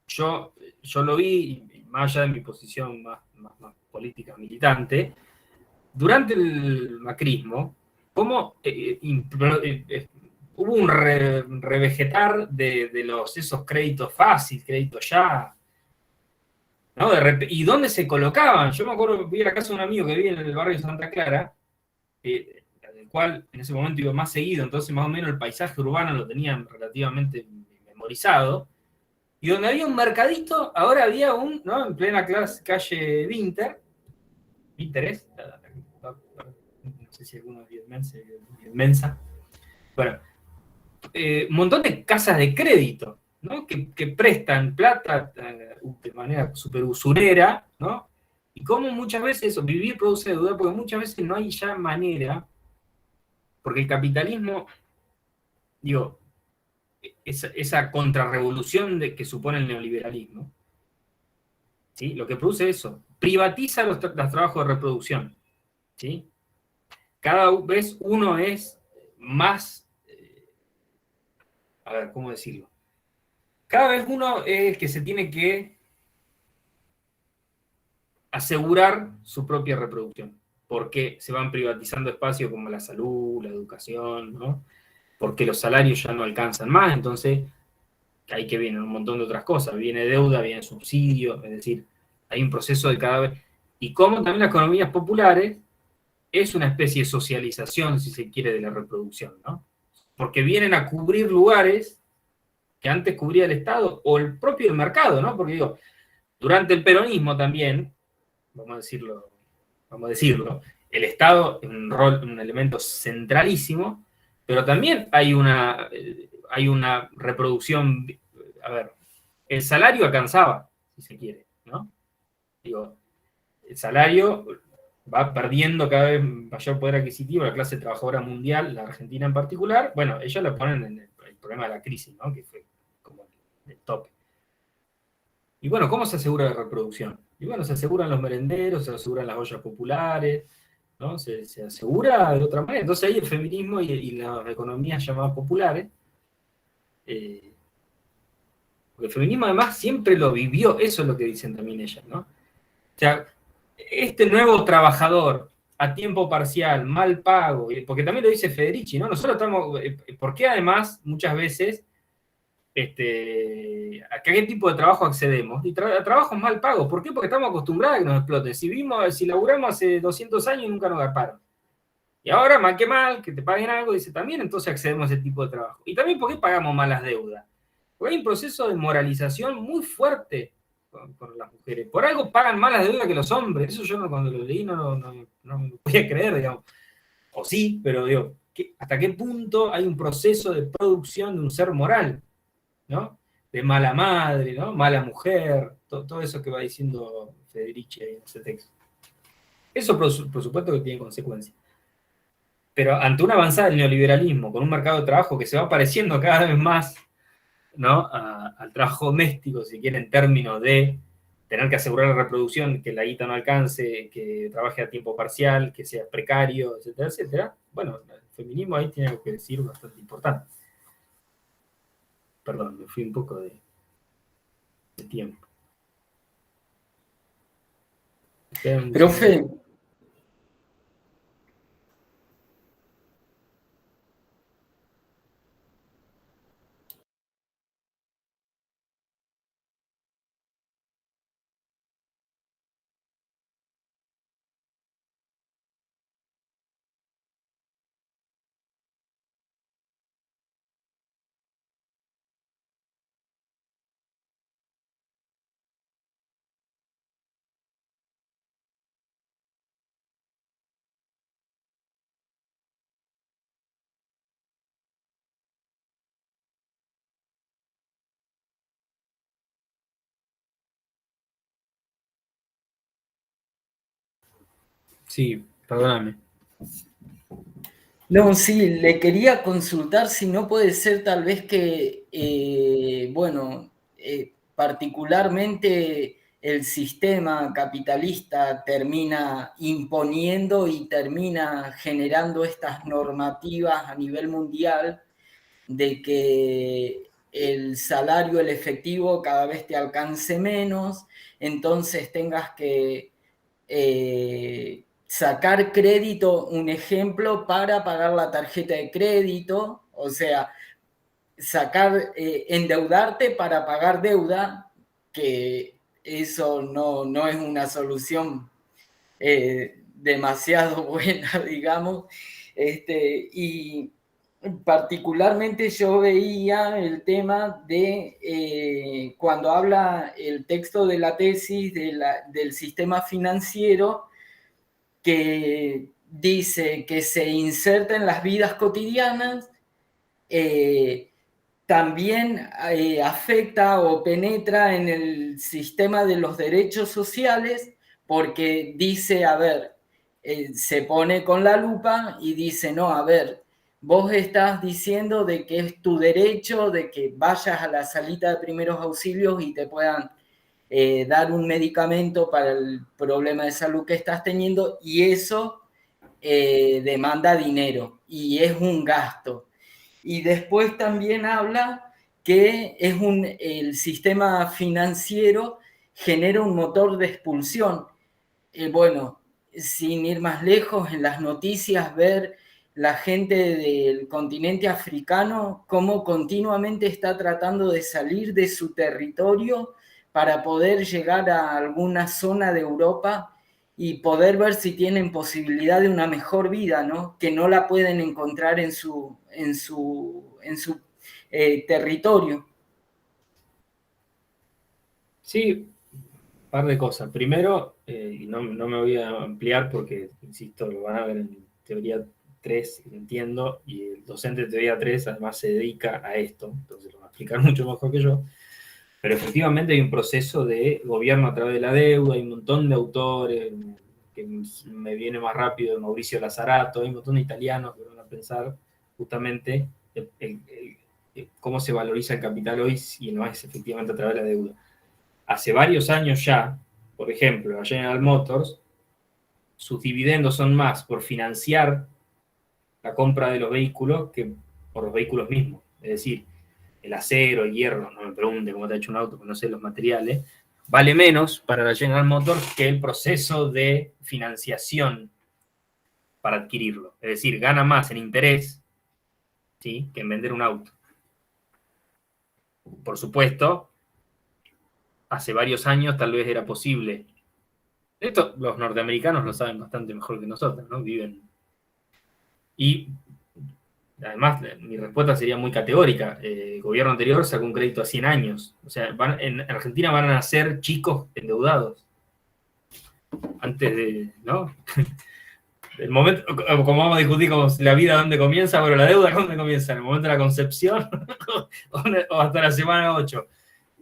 yo lo vi, y más allá de mi posición más política militante, durante el macrismo, cómo hubo un revegetar de esos créditos fáciles, créditos ya, ¿no? ¿Y dónde se colocaban? Yo me acuerdo, vi a la casa de un amigo que vive en el barrio de Santa Clara, del cual en ese momento iba más seguido, entonces más o menos el paisaje urbano lo tenían relativamente memorizado, y donde había un mercadito, ahora había ¿no? En plena calle Winter es, no sé si alguno es inmensa, bueno, un montón de casas de crédito, ¿no? que prestan plata de manera súper usurera, ¿no? Y como muchas veces eso, vivir produce deuda, porque muchas veces no hay ya manera, porque el capitalismo, digo, esa contrarrevolución que supone el neoliberalismo, ¿sí? Lo que produce eso, privatiza los trabajos de reproducción, ¿sí? Cada vez uno es más, a ver, ¿cómo decirlo? Cada vez uno es el que se tiene que asegurar su propia reproducción, porque se van privatizando espacios como la salud, la educación, ¿no? Porque los salarios ya no alcanzan más, entonces ahí que vienen un montón de otras cosas, viene deuda, viene subsidio, es decir, hay un proceso de cada vez, y como también las economías populares es una especie de socialización, si se quiere, de la reproducción, ¿no? Porque vienen a cubrir lugares que antes cubría el Estado o el propio mercado, ¿no? Porque digo, durante el peronismo también, vamos a decirlo, el Estado es un elemento centralísimo, pero también hay una reproducción, a ver, el salario alcanzaba, si se quiere, ¿no? Digo, el salario va perdiendo cada vez mayor poder adquisitivo la clase trabajadora mundial, la Argentina en particular. Bueno, ellos lo ponen en el problema de la crisis, ¿no? Que fue como el tope. Y bueno, ¿cómo se asegura la reproducción? Y bueno, se aseguran los merenderos, se aseguran las ollas populares, ¿no? Se asegura de otra manera. Entonces ahí el feminismo y las economías llamadas populares, porque el feminismo además siempre lo vivió, eso es lo que dicen también ellas, ¿no? O sea, este nuevo trabajador a tiempo parcial, mal pago, porque también lo dice Federici, ¿no? Nosotros estamos, ¿por qué además muchas veces a qué tipo de trabajo accedemos? Y trabajos mal pagos, ¿por qué? Porque estamos acostumbrados a que nos exploten. Si laburamos hace 200 años nunca nos garparon. Y ahora, mal que te paguen algo, dice también, entonces accedemos a ese tipo de trabajo. Y también, ¿por qué pagamos mal las deudas? Porque hay un proceso de moralización muy fuerte con las mujeres. Por algo pagan más las deudas que los hombres. Eso yo cuando lo leí no me podía creer, digamos. O sí, pero digo, ¿hasta qué punto hay un proceso de producción de un ser moral? ¿No? De mala madre, ¿no? Mala mujer, todo eso que va diciendo Federici ahí en ese texto. Eso, por supuesto, que tiene consecuencias. Pero ante una avanzada del neoliberalismo, con un mercado de trabajo que se va pareciendo cada vez más, ¿no? al trabajo doméstico, si quiere, en términos de tener que asegurar la reproducción, que la guita no alcance, que trabaje a tiempo parcial, que sea precario, etcétera, etcétera. Bueno, el feminismo ahí tiene algo que decir bastante importante. Perdón, me fui un poco de tiempo. Profe, Sí, perdóname. No, sí, le quería consultar si no puede ser tal vez que, particularmente el sistema capitalista termina imponiendo y termina generando estas normativas a nivel mundial de que el salario, el efectivo, cada vez te alcance menos, entonces tengas que sacar crédito, un ejemplo, para pagar la tarjeta de crédito, o sea, endeudarte para pagar deuda, que eso no es una solución demasiado buena, digamos, y particularmente yo veía el tema de cuando habla el texto de la tesis del sistema financiero, que dice que se inserta en las vidas cotidianas, también afecta o penetra en el sistema de los derechos sociales, porque dice, a ver, se pone con la lupa y dice, no, a ver, vos estás diciendo de que es tu derecho de que vayas a la salita de primeros auxilios y te puedan dar un medicamento para el problema de salud que estás teniendo, y eso demanda dinero y es un gasto. Y después también habla que el sistema financiero genera un motor de expulsión. Bueno, sin ir más lejos, en las noticias ver la gente del continente africano cómo continuamente está tratando de salir de su territorio para poder llegar a alguna zona de Europa y poder ver si tienen posibilidad de una mejor vida, ¿no? Que no la pueden encontrar en su territorio. Sí, un par de cosas. Primero, y no me voy a ampliar porque, insisto, lo van a ver en teoría 3, entiendo, y el docente de teoría 3 además se dedica a esto, entonces lo va a explicar mucho mejor que yo. Pero efectivamente hay un proceso de gobierno a través de la deuda, hay un montón de autores, que me viene más rápido Mauricio Lazzarato, hay un montón de italianos que van a pensar justamente cómo se valoriza el capital hoy y no es efectivamente a través de la deuda. Hace varios años ya, por ejemplo, a General Motors, sus dividendos son más por financiar la compra de los vehículos que por los vehículos mismos. Es decir, el acero, el hierro, no me pregunte cómo te ha hecho un auto, porque no sé los materiales, vale menos para la General Motors que el proceso de financiación para adquirirlo. Es decir, gana más en interés, ¿sí?, que en vender un auto. Por supuesto, hace varios años tal vez era posible. Esto los norteamericanos lo saben bastante mejor que nosotros, ¿no? Viven. Y además, mi respuesta sería muy categórica. El gobierno anterior sacó un crédito a 100 años. O sea, en Argentina van a nacer chicos endeudados. Antes de, ¿no? El momento, como vamos a discutir como la vida dónde comienza, bueno, la deuda dónde comienza, en el momento de la concepción o hasta la semana 8.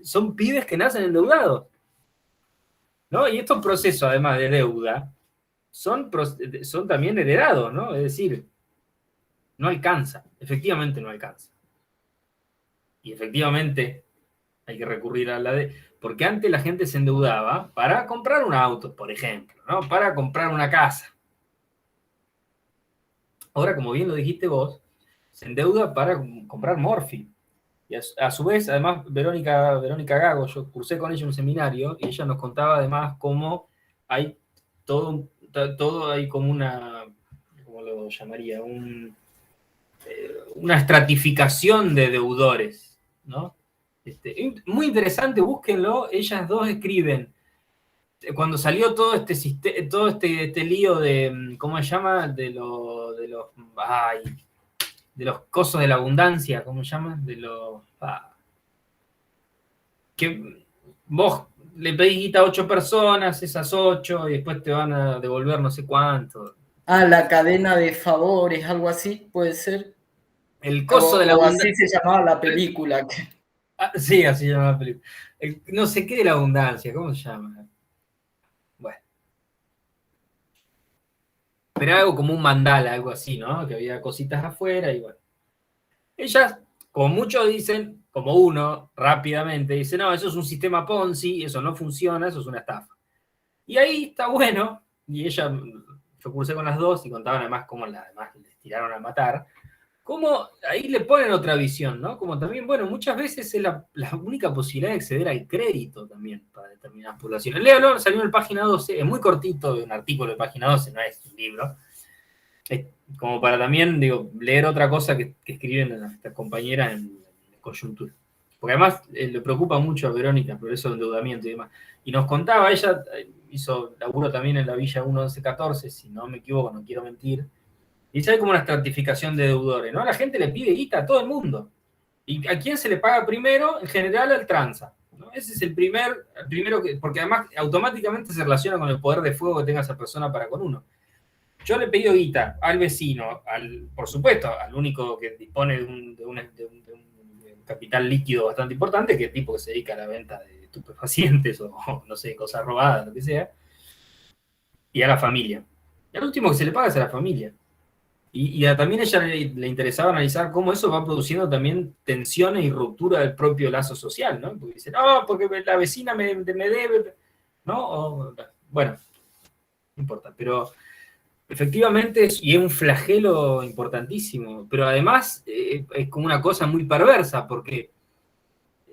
Son pibes que nacen endeudados, ¿no? Y estos procesos, además de deuda, son también heredados, ¿no? Es decir, no alcanza, efectivamente no alcanza. Y efectivamente hay que recurrir a la deuda, porque antes la gente se endeudaba para comprar un auto, por ejemplo, ¿no? Para comprar una casa. Ahora, como bien lo dijiste vos, se endeuda para comprar morfi. Y a su vez, además, Verónica Gago, yo cursé con ella un seminario y ella nos contaba además cómo hay todo hay como una, ¿cómo lo llamaría? Una estratificación de deudores, ¿no? Muy interesante, búsquenlo. Ellas dos escriben, cuando salió todo este lío de, ¿cómo se llama? De los cosos de la abundancia, ¿cómo se llama? Que vos le pedís guita a 8 personas, esas 8, y después te van a devolver no sé cuánto. La cadena de favores, algo así, puede ser. El coso de la abundancia. Así se llamaba la película. Sí, así se llama la película. No sé qué de la abundancia, ¿cómo se llama? Bueno. Pero algo como un mandala, algo así, ¿no? Que había cositas afuera y bueno. Ellas, como muchos dicen, como uno rápidamente dice, no, eso es un sistema Ponzi, eso no funciona, eso es una estafa. Y ahí está bueno, y ella, yo cursé con las dos y contaban además cómo además les tiraron a matar, como ahí le ponen otra visión, ¿no? Como también, bueno, muchas veces es la única posibilidad de acceder al crédito también para determinadas poblaciones. Léalo, salió en el página 12, es muy cortito, un artículo de página 12, no es un libro. Es como para también, digo, leer otra cosa que escriben estas compañeras en coyuntura. Porque además le preocupa mucho a Verónica, por eso el endeudamiento y demás. Y nos contaba, ella hizo laburo también en la Villa 1114, si no me equivoco, no quiero mentir. Y ya hay como una estratificación de deudores, ¿no? La gente le pide guita a todo el mundo. ¿Y a quién se le paga primero? En general al tranza, ¿no? Ese es el primero que, porque además automáticamente se relaciona con el poder de fuego que tenga esa persona para con uno. Yo le he pedido guita al vecino, por supuesto, al único que dispone de un capital líquido bastante importante, que es el tipo que se dedica a la venta de estupefacientes o no sé, cosas robadas, lo que sea, y a la familia. Y al último que se le paga es a la familia. Y también a ella le interesaba analizar cómo eso va produciendo también tensiones y ruptura del propio lazo social, ¿no? Porque dice, no, porque la vecina me debe, ¿no? Bueno, no importa, pero efectivamente y es un flagelo importantísimo, pero además es como una cosa muy perversa, porque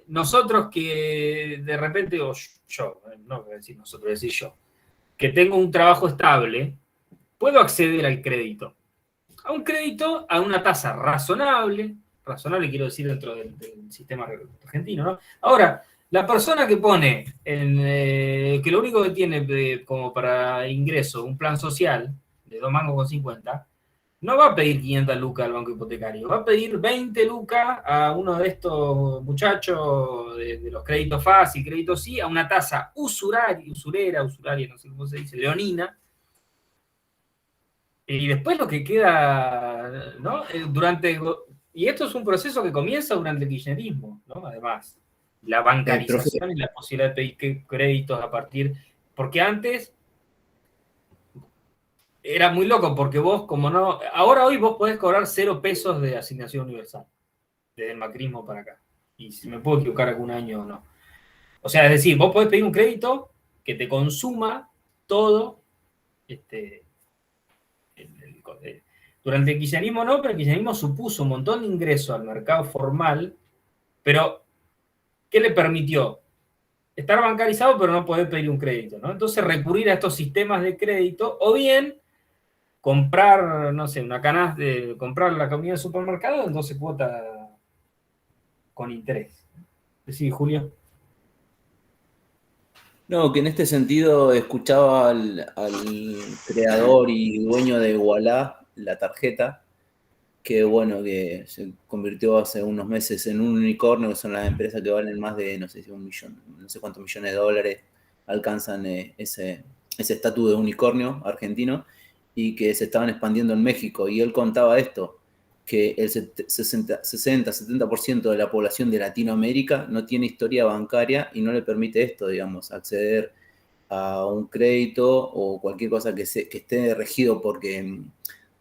nosotros que de repente, o yo, no voy a decir nosotros, voy a decir yo, que tengo un trabajo estable, puedo acceder al crédito. A un crédito a una tasa razonable quiero decir dentro del sistema argentino, ¿no? Ahora, la persona que pone, que lo único que tiene como para ingreso un plan social de 2 mangos con 50, no va a pedir 500 lucas al banco hipotecario, va a pedir 20 lucas a uno de estos muchachos de los créditos fácil, créditos sí, a una tasa usuraria, no sé cómo se dice, leonina. Y después lo que queda, ¿no? Y esto es un proceso que comienza durante el kirchnerismo, ¿no? Además, la bancarización y la posibilidad de pedir créditos a partir. Porque antes era muy loco, porque vos, como no. Hoy vos podés cobrar 0 pesos de asignación universal, desde el macrismo para acá. Y si me puedo equivocar algún año o no. O sea, es decir, vos podés pedir un crédito que te consuma todo. Durante el kirchnerismo no, pero el kirchnerismo supuso un montón de ingresos al mercado formal, pero ¿qué le permitió? Estar bancarizado, pero no poder pedir un crédito, ¿no? Entonces recurrir a estos sistemas de crédito, o bien comprar, no sé, una canasta comprar la comida del supermercado en 12 cuotas con interés. Sí, Julio. No, que en este sentido escuchaba al creador y dueño de Ualá, la tarjeta, que bueno, que se convirtió hace unos meses en un unicornio, que son las empresas que valen más de, no sé si $1 millón, no sé cuántos millones de dólares alcanzan ese estatus de unicornio argentino, y que se estaban expandiendo en México. Y él contaba esto, que el 60-70% de la población de Latinoamérica no tiene historia bancaria y no le permite esto, digamos, acceder a un crédito o cualquier cosa que esté regido porque,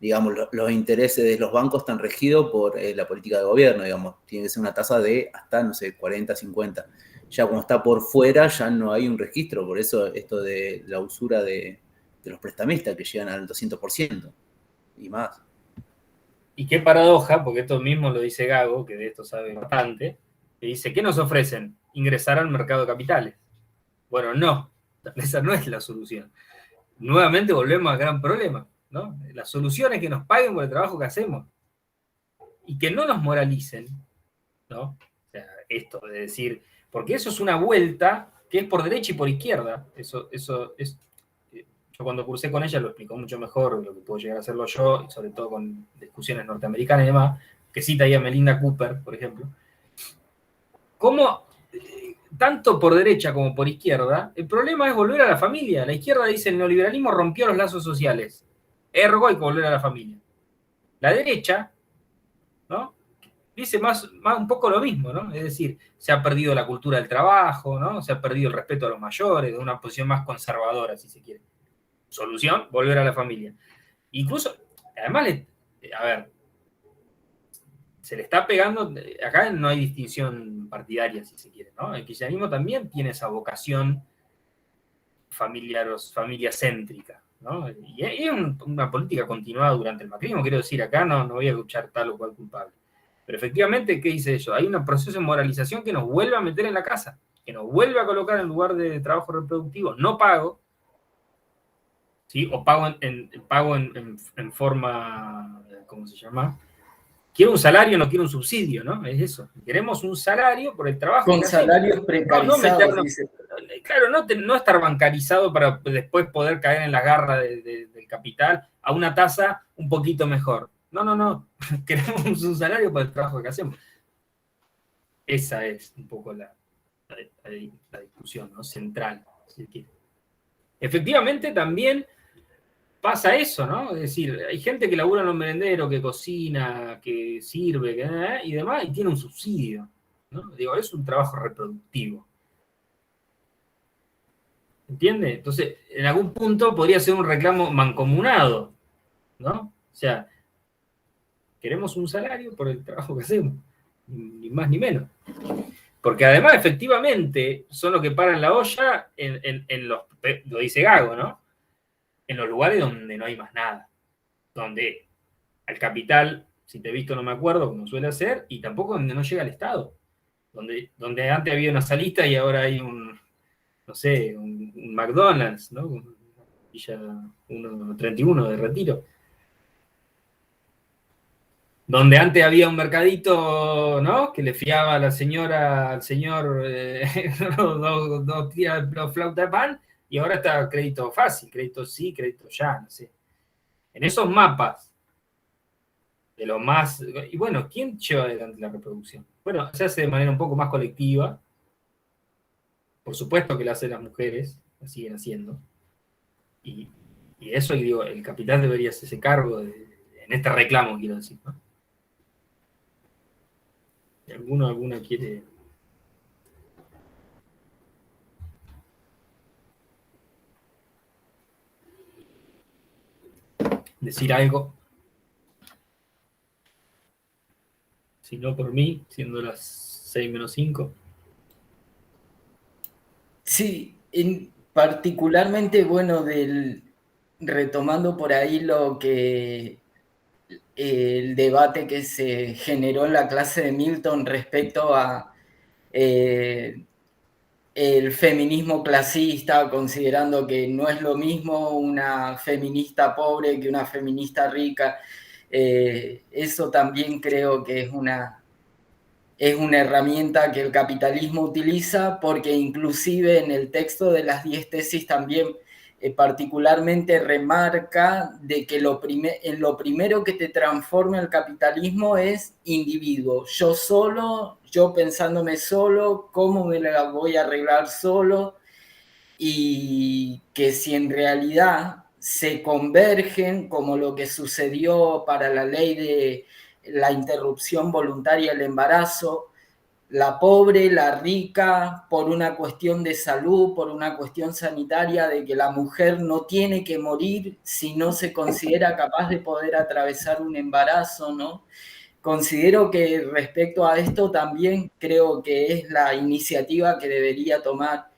digamos, los intereses de los bancos están regidos por la política de gobierno, digamos. Tiene que ser una tasa de hasta, no sé, 40, 50. Ya cuando está por fuera ya no hay un registro, por eso esto de la usura de los prestamistas que llegan al 200% y más. Y qué paradoja, porque esto mismo lo dice Gago, que de esto sabe bastante, que dice, ¿qué nos ofrecen? Ingresar al mercado de capitales. Bueno, no, esa no es la solución. Nuevamente volvemos al gran problema, ¿no? La solución es que nos paguen por el trabajo que hacemos y que no nos moralicen, ¿no? O sea, esto de decir, porque eso es una vuelta que es por derecha y por izquierda. Eso es. Yo cuando cursé con ella lo explicó mucho mejor lo que puedo llegar a hacerlo yo, y sobre todo con discusiones norteamericanas y demás, que cita ahí a Melinda Cooper, por ejemplo. Cómo, tanto por derecha como por izquierda, el problema es volver a la familia. La izquierda dice el neoliberalismo rompió los lazos sociales, ergo hay que volver a la familia. La derecha, ¿no? Dice más un poco lo mismo, ¿no? Es decir, se ha perdido la cultura del trabajo, ¿no? Se ha perdido el respeto a los mayores, de una posición más conservadora, si se quiere. Solución, volver a la familia. Incluso, además, a ver, se le está pegando, acá no hay distinción partidaria, si se quiere, ¿no? El kirchnerismo también tiene esa vocación familia céntrica, ¿no? Y es una política continuada durante el macrismo, quiero decir, acá no voy a escuchar tal o cual culpable. Pero efectivamente, ¿qué dice eso? Hay un proceso de moralización que nos vuelve a meter en la casa, que nos vuelve a colocar en lugar de trabajo reproductivo no pago, ¿sí? O pago en forma, ¿cómo se llama? Quiero un salario, no quiero un subsidio, ¿no? Es eso. Queremos un salario por el trabajo. Con salarios precarizados, dice. Claro, no estar bancarizado para después poder caer en la garra del capital a una tasa un poquito mejor. No. Queremos un salario por el trabajo que hacemos. Esa es un poco la discusión, ¿no? Central, si quiere. Efectivamente, también pasa eso, ¿no? Es decir, hay gente que labura en los merenderos, que cocina, que sirve, y demás, y tiene un subsidio, ¿no? Digo, es un trabajo reproductivo. ¿Entiende? Entonces, en algún punto podría ser un reclamo mancomunado, ¿no? O sea, queremos un salario por el trabajo que hacemos, ni más ni menos. Porque además, efectivamente, son los que paran la olla en los, lo dice Gago, ¿no? En los lugares donde no hay más nada. Donde al capital, si te he visto no me acuerdo, como suele hacer, y tampoco donde no llega el Estado. Donde antes había una salita y ahora hay un McDonald's, ¿no? Villa 131 de Retiro. Donde antes había un mercadito, ¿no? Que le fiaba a la señora, al señor, dos tiras de flauta de pan, y ahora está crédito fácil, crédito sí, crédito ya, no sé. En esos mapas, de lo más... Y bueno, ¿quién lleva adelante la reproducción? Bueno, se hace de manera un poco más colectiva. Por supuesto que lo hacen las mujeres, lo siguen haciendo. Y eso, digo, el capital debería hacerse cargo en este reclamo, quiero decir, ¿no? ¿Alguna quiere...? ¿Decir algo? Si no por mí, siendo las 6:05. Sí, particularmente, bueno, retomando por ahí lo que el debate que se generó en la clase de Milton respecto a el feminismo clasista, considerando que no es lo mismo una feminista pobre que una feminista rica. Eso también creo que es una herramienta que el capitalismo utiliza, porque inclusive en el texto de las 10 tesis también particularmente remarca de que en lo primero que te transforma el capitalismo es individuo. Yo solo, yo pensándome solo, cómo me la voy a arreglar solo, y que si en realidad se convergen, como lo que sucedió para la ley de la interrupción voluntaria del embarazo, la pobre, la rica, por una cuestión de salud, por una cuestión sanitaria, de que la mujer no tiene que morir si no se considera capaz de poder atravesar un embarazo, ¿no? Considero que respecto a esto también creo que es la iniciativa que debería tomar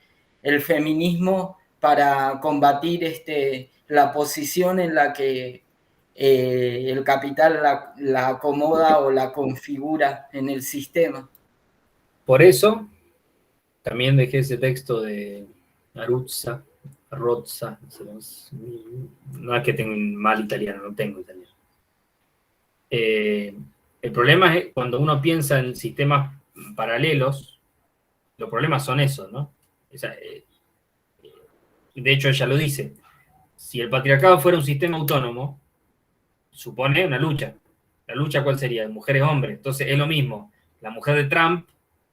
el feminismo para combatir la posición en la que el capital la acomoda o la configura en el sistema. Por eso, también dejé ese texto de Aruzza, no es que tenga un mal italiano, no tengo italiano. El problema es cuando uno piensa en sistemas paralelos, los problemas son esos, ¿no? De hecho, ella lo dice. Si el patriarcado fuera un sistema autónomo, supone una lucha. ¿La lucha cuál sería? De mujeres-hombres. Entonces, es lo mismo. La mujer de Trump,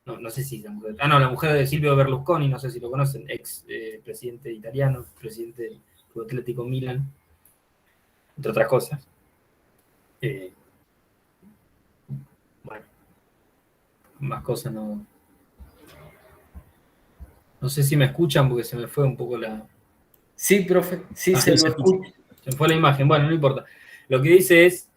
no sé si la mujer de Silvio Berlusconi, no sé si lo conocen, ex presidente italiano, presidente del Club Atlético Milan, entre otras cosas. Bueno, más cosas no sé si me escuchan porque se me fue un poco la... Sí, profe, sí, se lo escucha. Se me fue la imagen, bueno, no importa. Lo que dice es,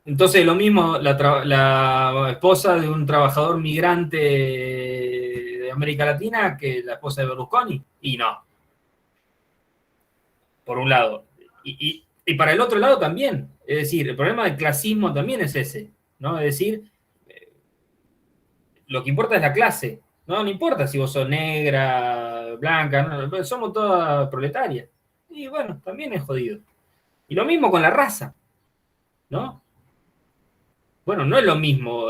entonces lo mismo la esposa de un trabajador migrante de América Latina que la esposa de Berlusconi, y no. Por un lado. Y para el otro lado también. Es decir, el problema del clasismo también es ese, ¿no? Es decir, lo que importa es la clase, ¿no? No importa si vos sos negra, blanca, no, somos todas proletarias. Y bueno, también es jodido. Y lo mismo con la raza, ¿no? Bueno, no es lo mismo,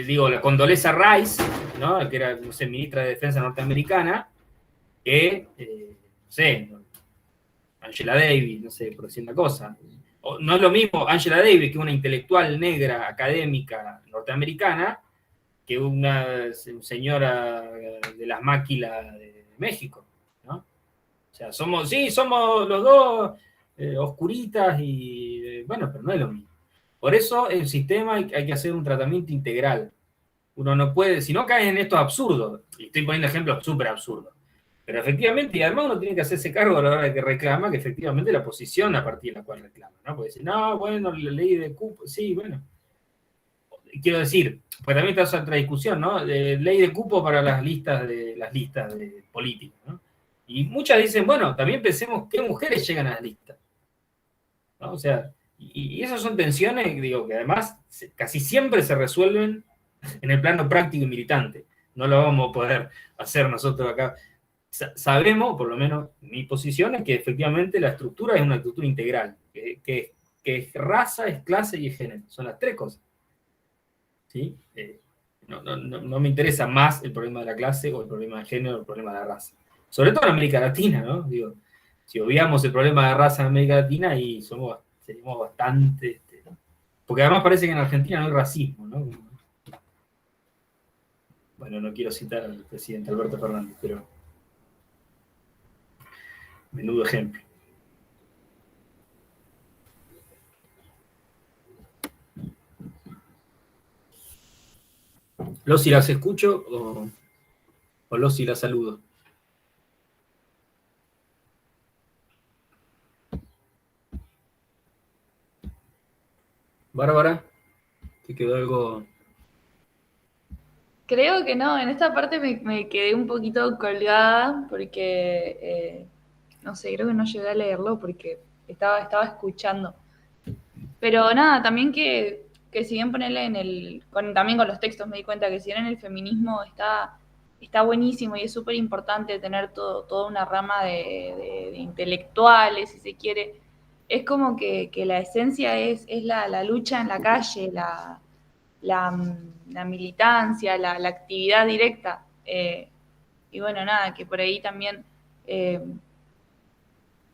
digo, la Condoleezza Rice, ¿no? Que era, no sé, ministra de Defensa norteamericana, que, no sé, Angela Davis, no sé, por decir una cosa. O, no es lo mismo Angela Davis, que es una intelectual negra académica norteamericana, que una señora de las máquinas de México, ¿no? O sea, somos los dos oscuritas y, bueno, pero no es lo mismo. Por eso el sistema hay que hacer un tratamiento integral. Uno no puede, si no cae en estos absurdos, y estoy poniendo ejemplos súper absurdos, pero efectivamente, y además uno tiene que hacerse cargo a la hora de que reclama, que efectivamente la posición a partir de la cual reclama, ¿no? Porque decir, no, bueno, la ley de cupo, sí, bueno. Quiero decir, pues también está otra discusión, ¿no? De ley de cupo para las listas de políticos, ¿no? Y muchas dicen, bueno, también pensemos qué mujeres llegan a las listas, ¿no? O sea, y esas son tensiones, digo, que además casi siempre se resuelven en el plano práctico y militante. No lo vamos a poder hacer nosotros acá. Sabemos, por lo menos mi posición, es que efectivamente la estructura es una estructura integral, que es raza, es clase y es género. Son las tres cosas. ¿Sí? No me interesa más el problema de la clase o el problema de género o el problema de la raza. Sobre todo en América Latina, ¿no? Digo, si obviamos el problema de raza en América Latina, y seríamos bastante... porque además parece que en Argentina no hay racismo, ¿no? Bueno, no quiero citar al presidente Alberto Fernández, pero... menudo ejemplo. ¿Losi las escucho o Losi las saludo? Bárbara, ¿te quedó algo? Creo que no, en esta parte me quedé un poquito colgada porque, no sé, creo que no llegué a leerlo porque estaba escuchando. Pero nada, también que si bien ponerle también con los textos me di cuenta que si bien en el feminismo está buenísimo y es súper importante tener toda una rama de intelectuales, si se quiere, es como que la esencia es la lucha en la calle, la militancia, la actividad directa. Y bueno, nada, que por ahí también, que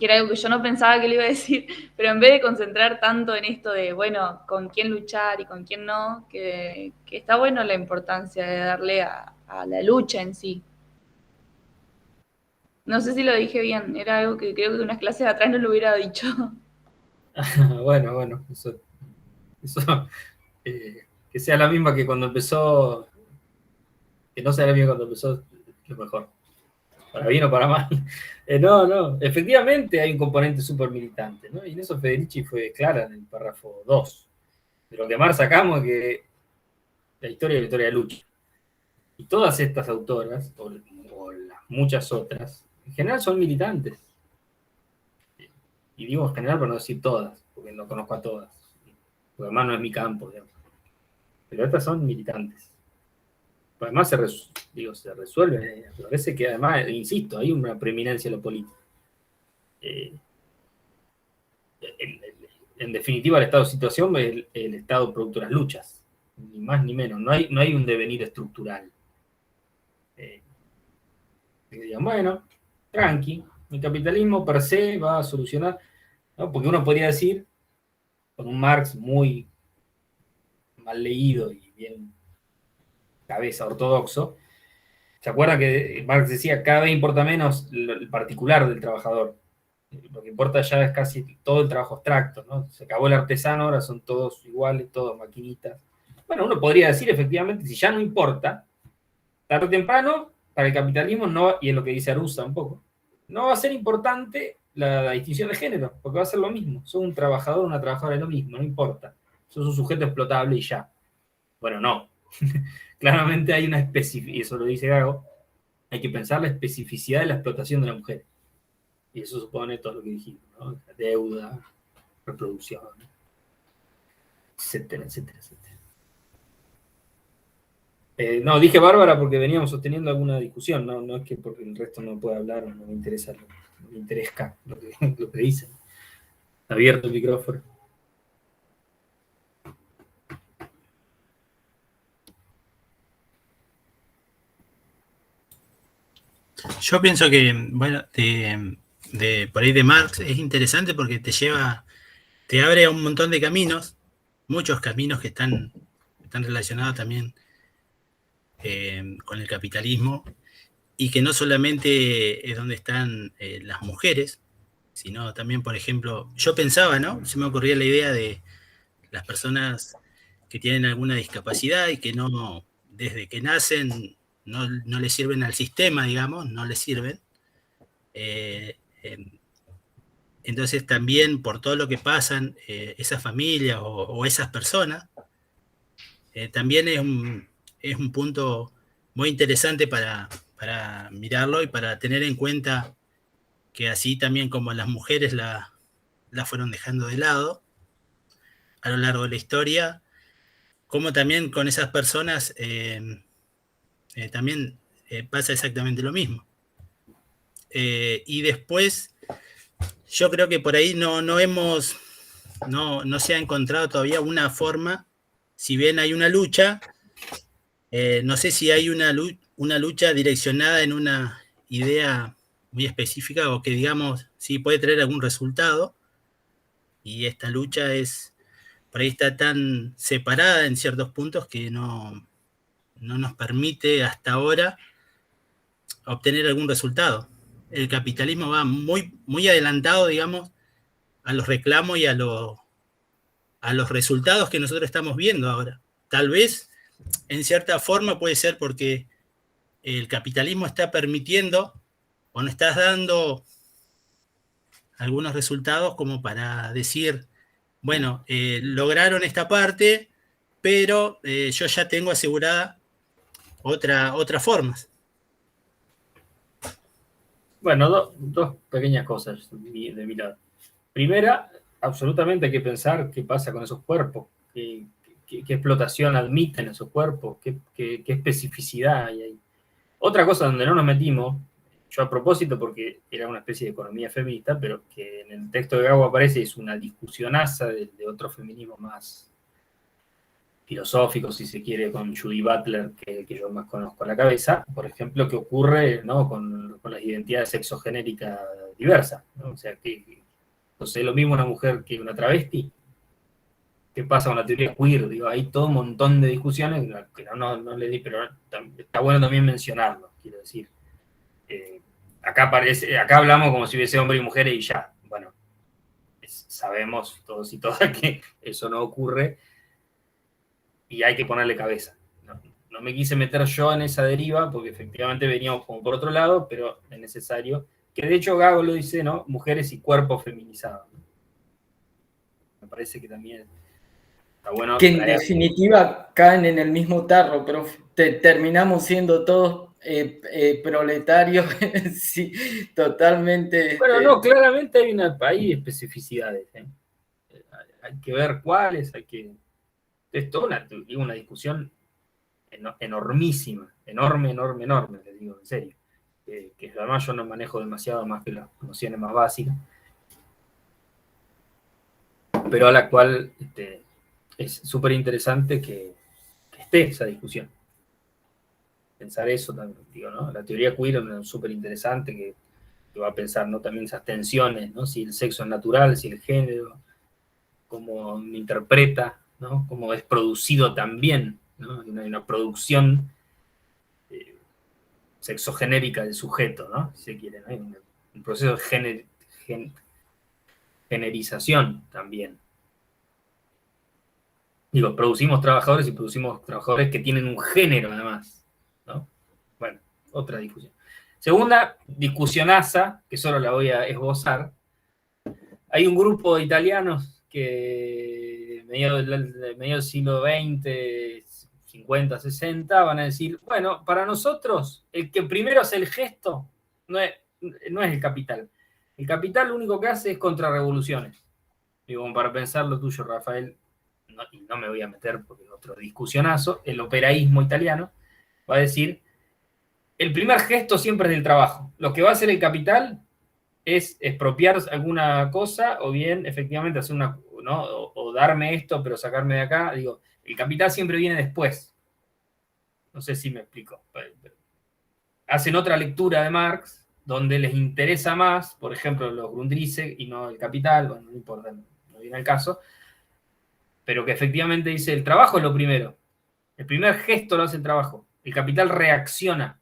era algo que yo no pensaba que le iba a decir, pero en vez de concentrar tanto en esto de, bueno, con quién luchar y con quién no, que está bueno la importancia de darle a la lucha en sí. No sé si lo dije bien, era algo que creo que unas clases atrás no lo hubiera dicho. Bueno, eso que sea la misma que cuando empezó, que no sea la misma cuando empezó, lo mejor. Para bien o para mal. No, efectivamente hay un componente súper militante, ¿no? Y en eso Federici fue clara en el párrafo 2. De lo que más sacamos es que la historia es la historia de lucha. Y todas estas autoras, o las muchas otras, en general son militantes. Y digo en general para no decir todas, porque no conozco a todas. Porque además no es mi campo, digamos. Pero estas son militantes. Además se resuelve. Me parece que además, insisto, hay una preeminencia en lo político. En definitiva, el estado de situación es el estado producto de las luchas. Ni más ni menos. No hay un devenir estructural. Que digan, bueno, tranqui, el capitalismo per se va a solucionar, ¿no? Porque uno podría decir, con un Marx muy mal leído y bien cabeza ortodoxo, ¿se acuerdan que Marx decía cada vez importa menos el particular del trabajador? Lo que importa ya es casi todo el trabajo abstracto, ¿no? Se acabó el artesano, ahora son todos iguales, todos maquinitas. Bueno, uno podría decir efectivamente, si ya no importa, tarde o temprano, para el capitalismo no, y es lo que dice Arusa un poco, no va a ser importante la distinción de género, porque va a ser lo mismo. Sos un trabajador, una trabajadora, es lo mismo, no importa. Sos un sujeto explotable y ya. Bueno, no. Claramente hay una especificidad, y eso lo dice Gago, hay que pensar la especificidad de la explotación de la mujer. Y eso supone todo lo que dijimos, ¿no? Deuda, reproducción, etcétera, etcétera, etcétera. No, dije Bárbara porque veníamos sosteniendo alguna discusión, no es que porque el resto no pueda hablar o no me interesa, no me interesa lo que dicen. Abierto el micrófono. Yo pienso que, bueno, por ahí de Marx es interesante porque te abre a un montón de caminos, muchos caminos que están relacionados también con el capitalismo, y que no solamente es donde están las mujeres, sino también, por ejemplo, yo pensaba, ¿no? Se me ocurría la idea de las personas que tienen alguna discapacidad y que no, desde que nacen, no le sirven al sistema, digamos, no le sirven. Entonces también por todo lo que pasan esas familias o esas personas, también es un punto muy interesante para mirarlo y para tener en cuenta que así también como las mujeres la fueron dejando de lado a lo largo de la historia, como también con esas personas también pasa exactamente lo mismo. Y después, yo creo que por ahí no se ha encontrado todavía una forma, si bien hay una lucha, no sé si hay una lucha direccionada en una idea muy específica o que digamos, sí puede traer algún resultado, y esta lucha por ahí está tan separada en ciertos puntos que no nos permite hasta ahora obtener algún resultado. El capitalismo va muy, muy adelantado, digamos, a los reclamos y a los resultados que nosotros estamos viendo ahora. Tal vez, en cierta forma, puede ser porque el capitalismo está permitiendo o nos está dando algunos resultados como para decir, bueno, lograron esta parte, pero yo ya tengo asegurada otras formas. Bueno, dos pequeñas cosas de mi lado. Primera, absolutamente hay que pensar qué pasa con esos cuerpos, qué explotación admiten esos cuerpos, qué especificidad hay ahí. Otra cosa donde no nos metimos, yo a propósito porque era una especie de economía feminista, pero que en el texto de Gago aparece, es una discusionaza de otro feminismo más filosófico, si se quiere, con Judy Butler, que yo más conozco a la cabeza, por ejemplo, que ocurre, ¿no?, con las identidades sexogenéricas diversas, ¿no? O sea, que entonces es lo mismo una mujer que una travesti. ¿Qué pasa con la teoría queer? Digo, hay todo un montón de discusiones que no le di, pero está bueno también mencionarlo, quiero decir. Acá hablamos como si hubiese hombre y mujeres y ya. Bueno, sabemos todos y todas que eso no ocurre y hay que ponerle cabeza. No me quise meter yo en esa deriva porque efectivamente veníamos como por otro lado, pero es necesario, que de hecho Gago lo dice, ¿no? Mujeres y cuerpos feminizados. Me parece que también está bueno. Que en definitiva caen en el mismo tarro, pero terminamos siendo todos proletarios, sí, totalmente. Bueno, no, claramente hay especificidades. Hay que ver cuáles, es toda una discusión enormísima, enorme, les digo, en serio. Que además yo no manejo demasiado más que las nociones más básicas, pero a la cual es súper interesante que esté esa discusión. Pensar eso también, digo, ¿no? La teoría queer es súper interesante que va a pensar, ¿no?, también esas tensiones, ¿no? Si el sexo es natural, si el género, cómo me interpreta, ¿no?, cómo es producido también, ¿no? Hay una producción sexogenérica del sujeto, ¿no?, si se quiere, ¿no? Hay un proceso de generización también. Digo, producimos trabajadores y producimos trabajadores que tienen un género además, ¿no? Bueno, otra discusión. Segunda discusionaza, que solo la voy a esbozar, hay un grupo de italianos que medio del siglo XX, 50, 60, van a decir, bueno, para nosotros el que primero hace el gesto no es el capital. El capital lo único que hace es contrarrevoluciones. Digo, para pensar lo tuyo, Rafael, y no me voy a meter porque es otro discusionazo, el operaísmo italiano va a decir, el primer gesto siempre es del trabajo. Lo que va a hacer el capital es expropiar alguna cosa o bien efectivamente hacer una, ¿no? O darme esto pero sacarme de acá. Digo, el capital siempre viene después. No sé si me explico. Hacen otra lectura de Marx donde les interesa más, por ejemplo, los Grundrisse y no el capital, bueno, no importa, no viene al caso, pero que efectivamente dice, el trabajo es lo primero. El primer gesto lo hace el trabajo. El capital reacciona.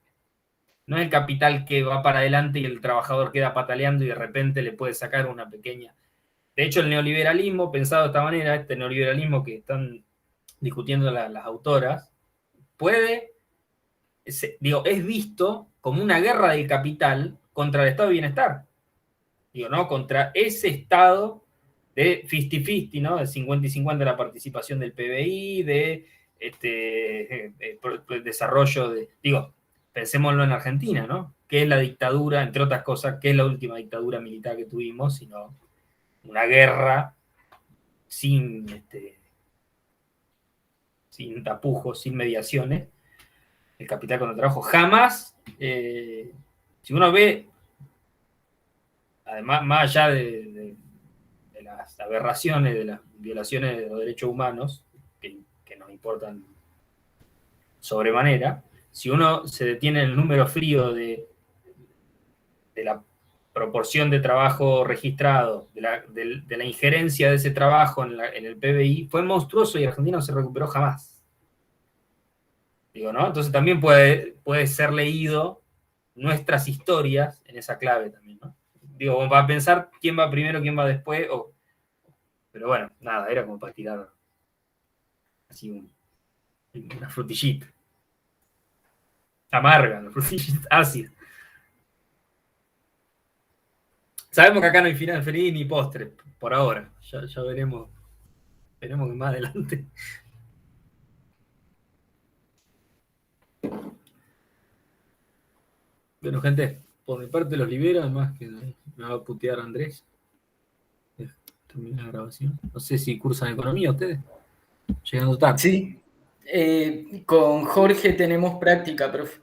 No es el capital que va para adelante y el trabajador queda pataleando y de repente le puede sacar una pequeña. De hecho, el neoliberalismo, pensado de esta manera, este neoliberalismo que están discutiendo las autoras, es visto como una guerra del capital contra el estado de bienestar. ¿No? Contra ese estado de 50-50, ¿no? De 50 y 50 la participación del PBI, de el desarrollo de. Pensémoslo en Argentina, ¿no? ¿Qué es la dictadura? Entre otras cosas, ¿qué es la última dictadura militar que tuvimos? Sino una guerra sin tapujos, sin mediaciones. El capital contra el trabajo. Jamás, si uno ve, además, más allá de las aberraciones, de las violaciones de los derechos humanos, que nos importan sobremanera, si uno se detiene en el número frío de la proporción de trabajo registrado, de la injerencia de ese trabajo en el PBI, fue monstruoso y Argentina no se recuperó jamás. ¿No? Entonces también puede ser leído nuestras historias en esa clave también, ¿no? Para pensar quién va primero, quién va después, pero bueno, nada, era como para tirar así una frutillita. Amarga, la frutillita ácida. Sabemos que acá no hay final feliz ni postre, por ahora. Ya veremos que más adelante. Bueno, gente, por mi parte los libero, además que me va a putear Andrés. Termina la grabación. No sé si cursan economía ustedes. Llegando tarde. Sí. Con Jorge tenemos práctica, profe.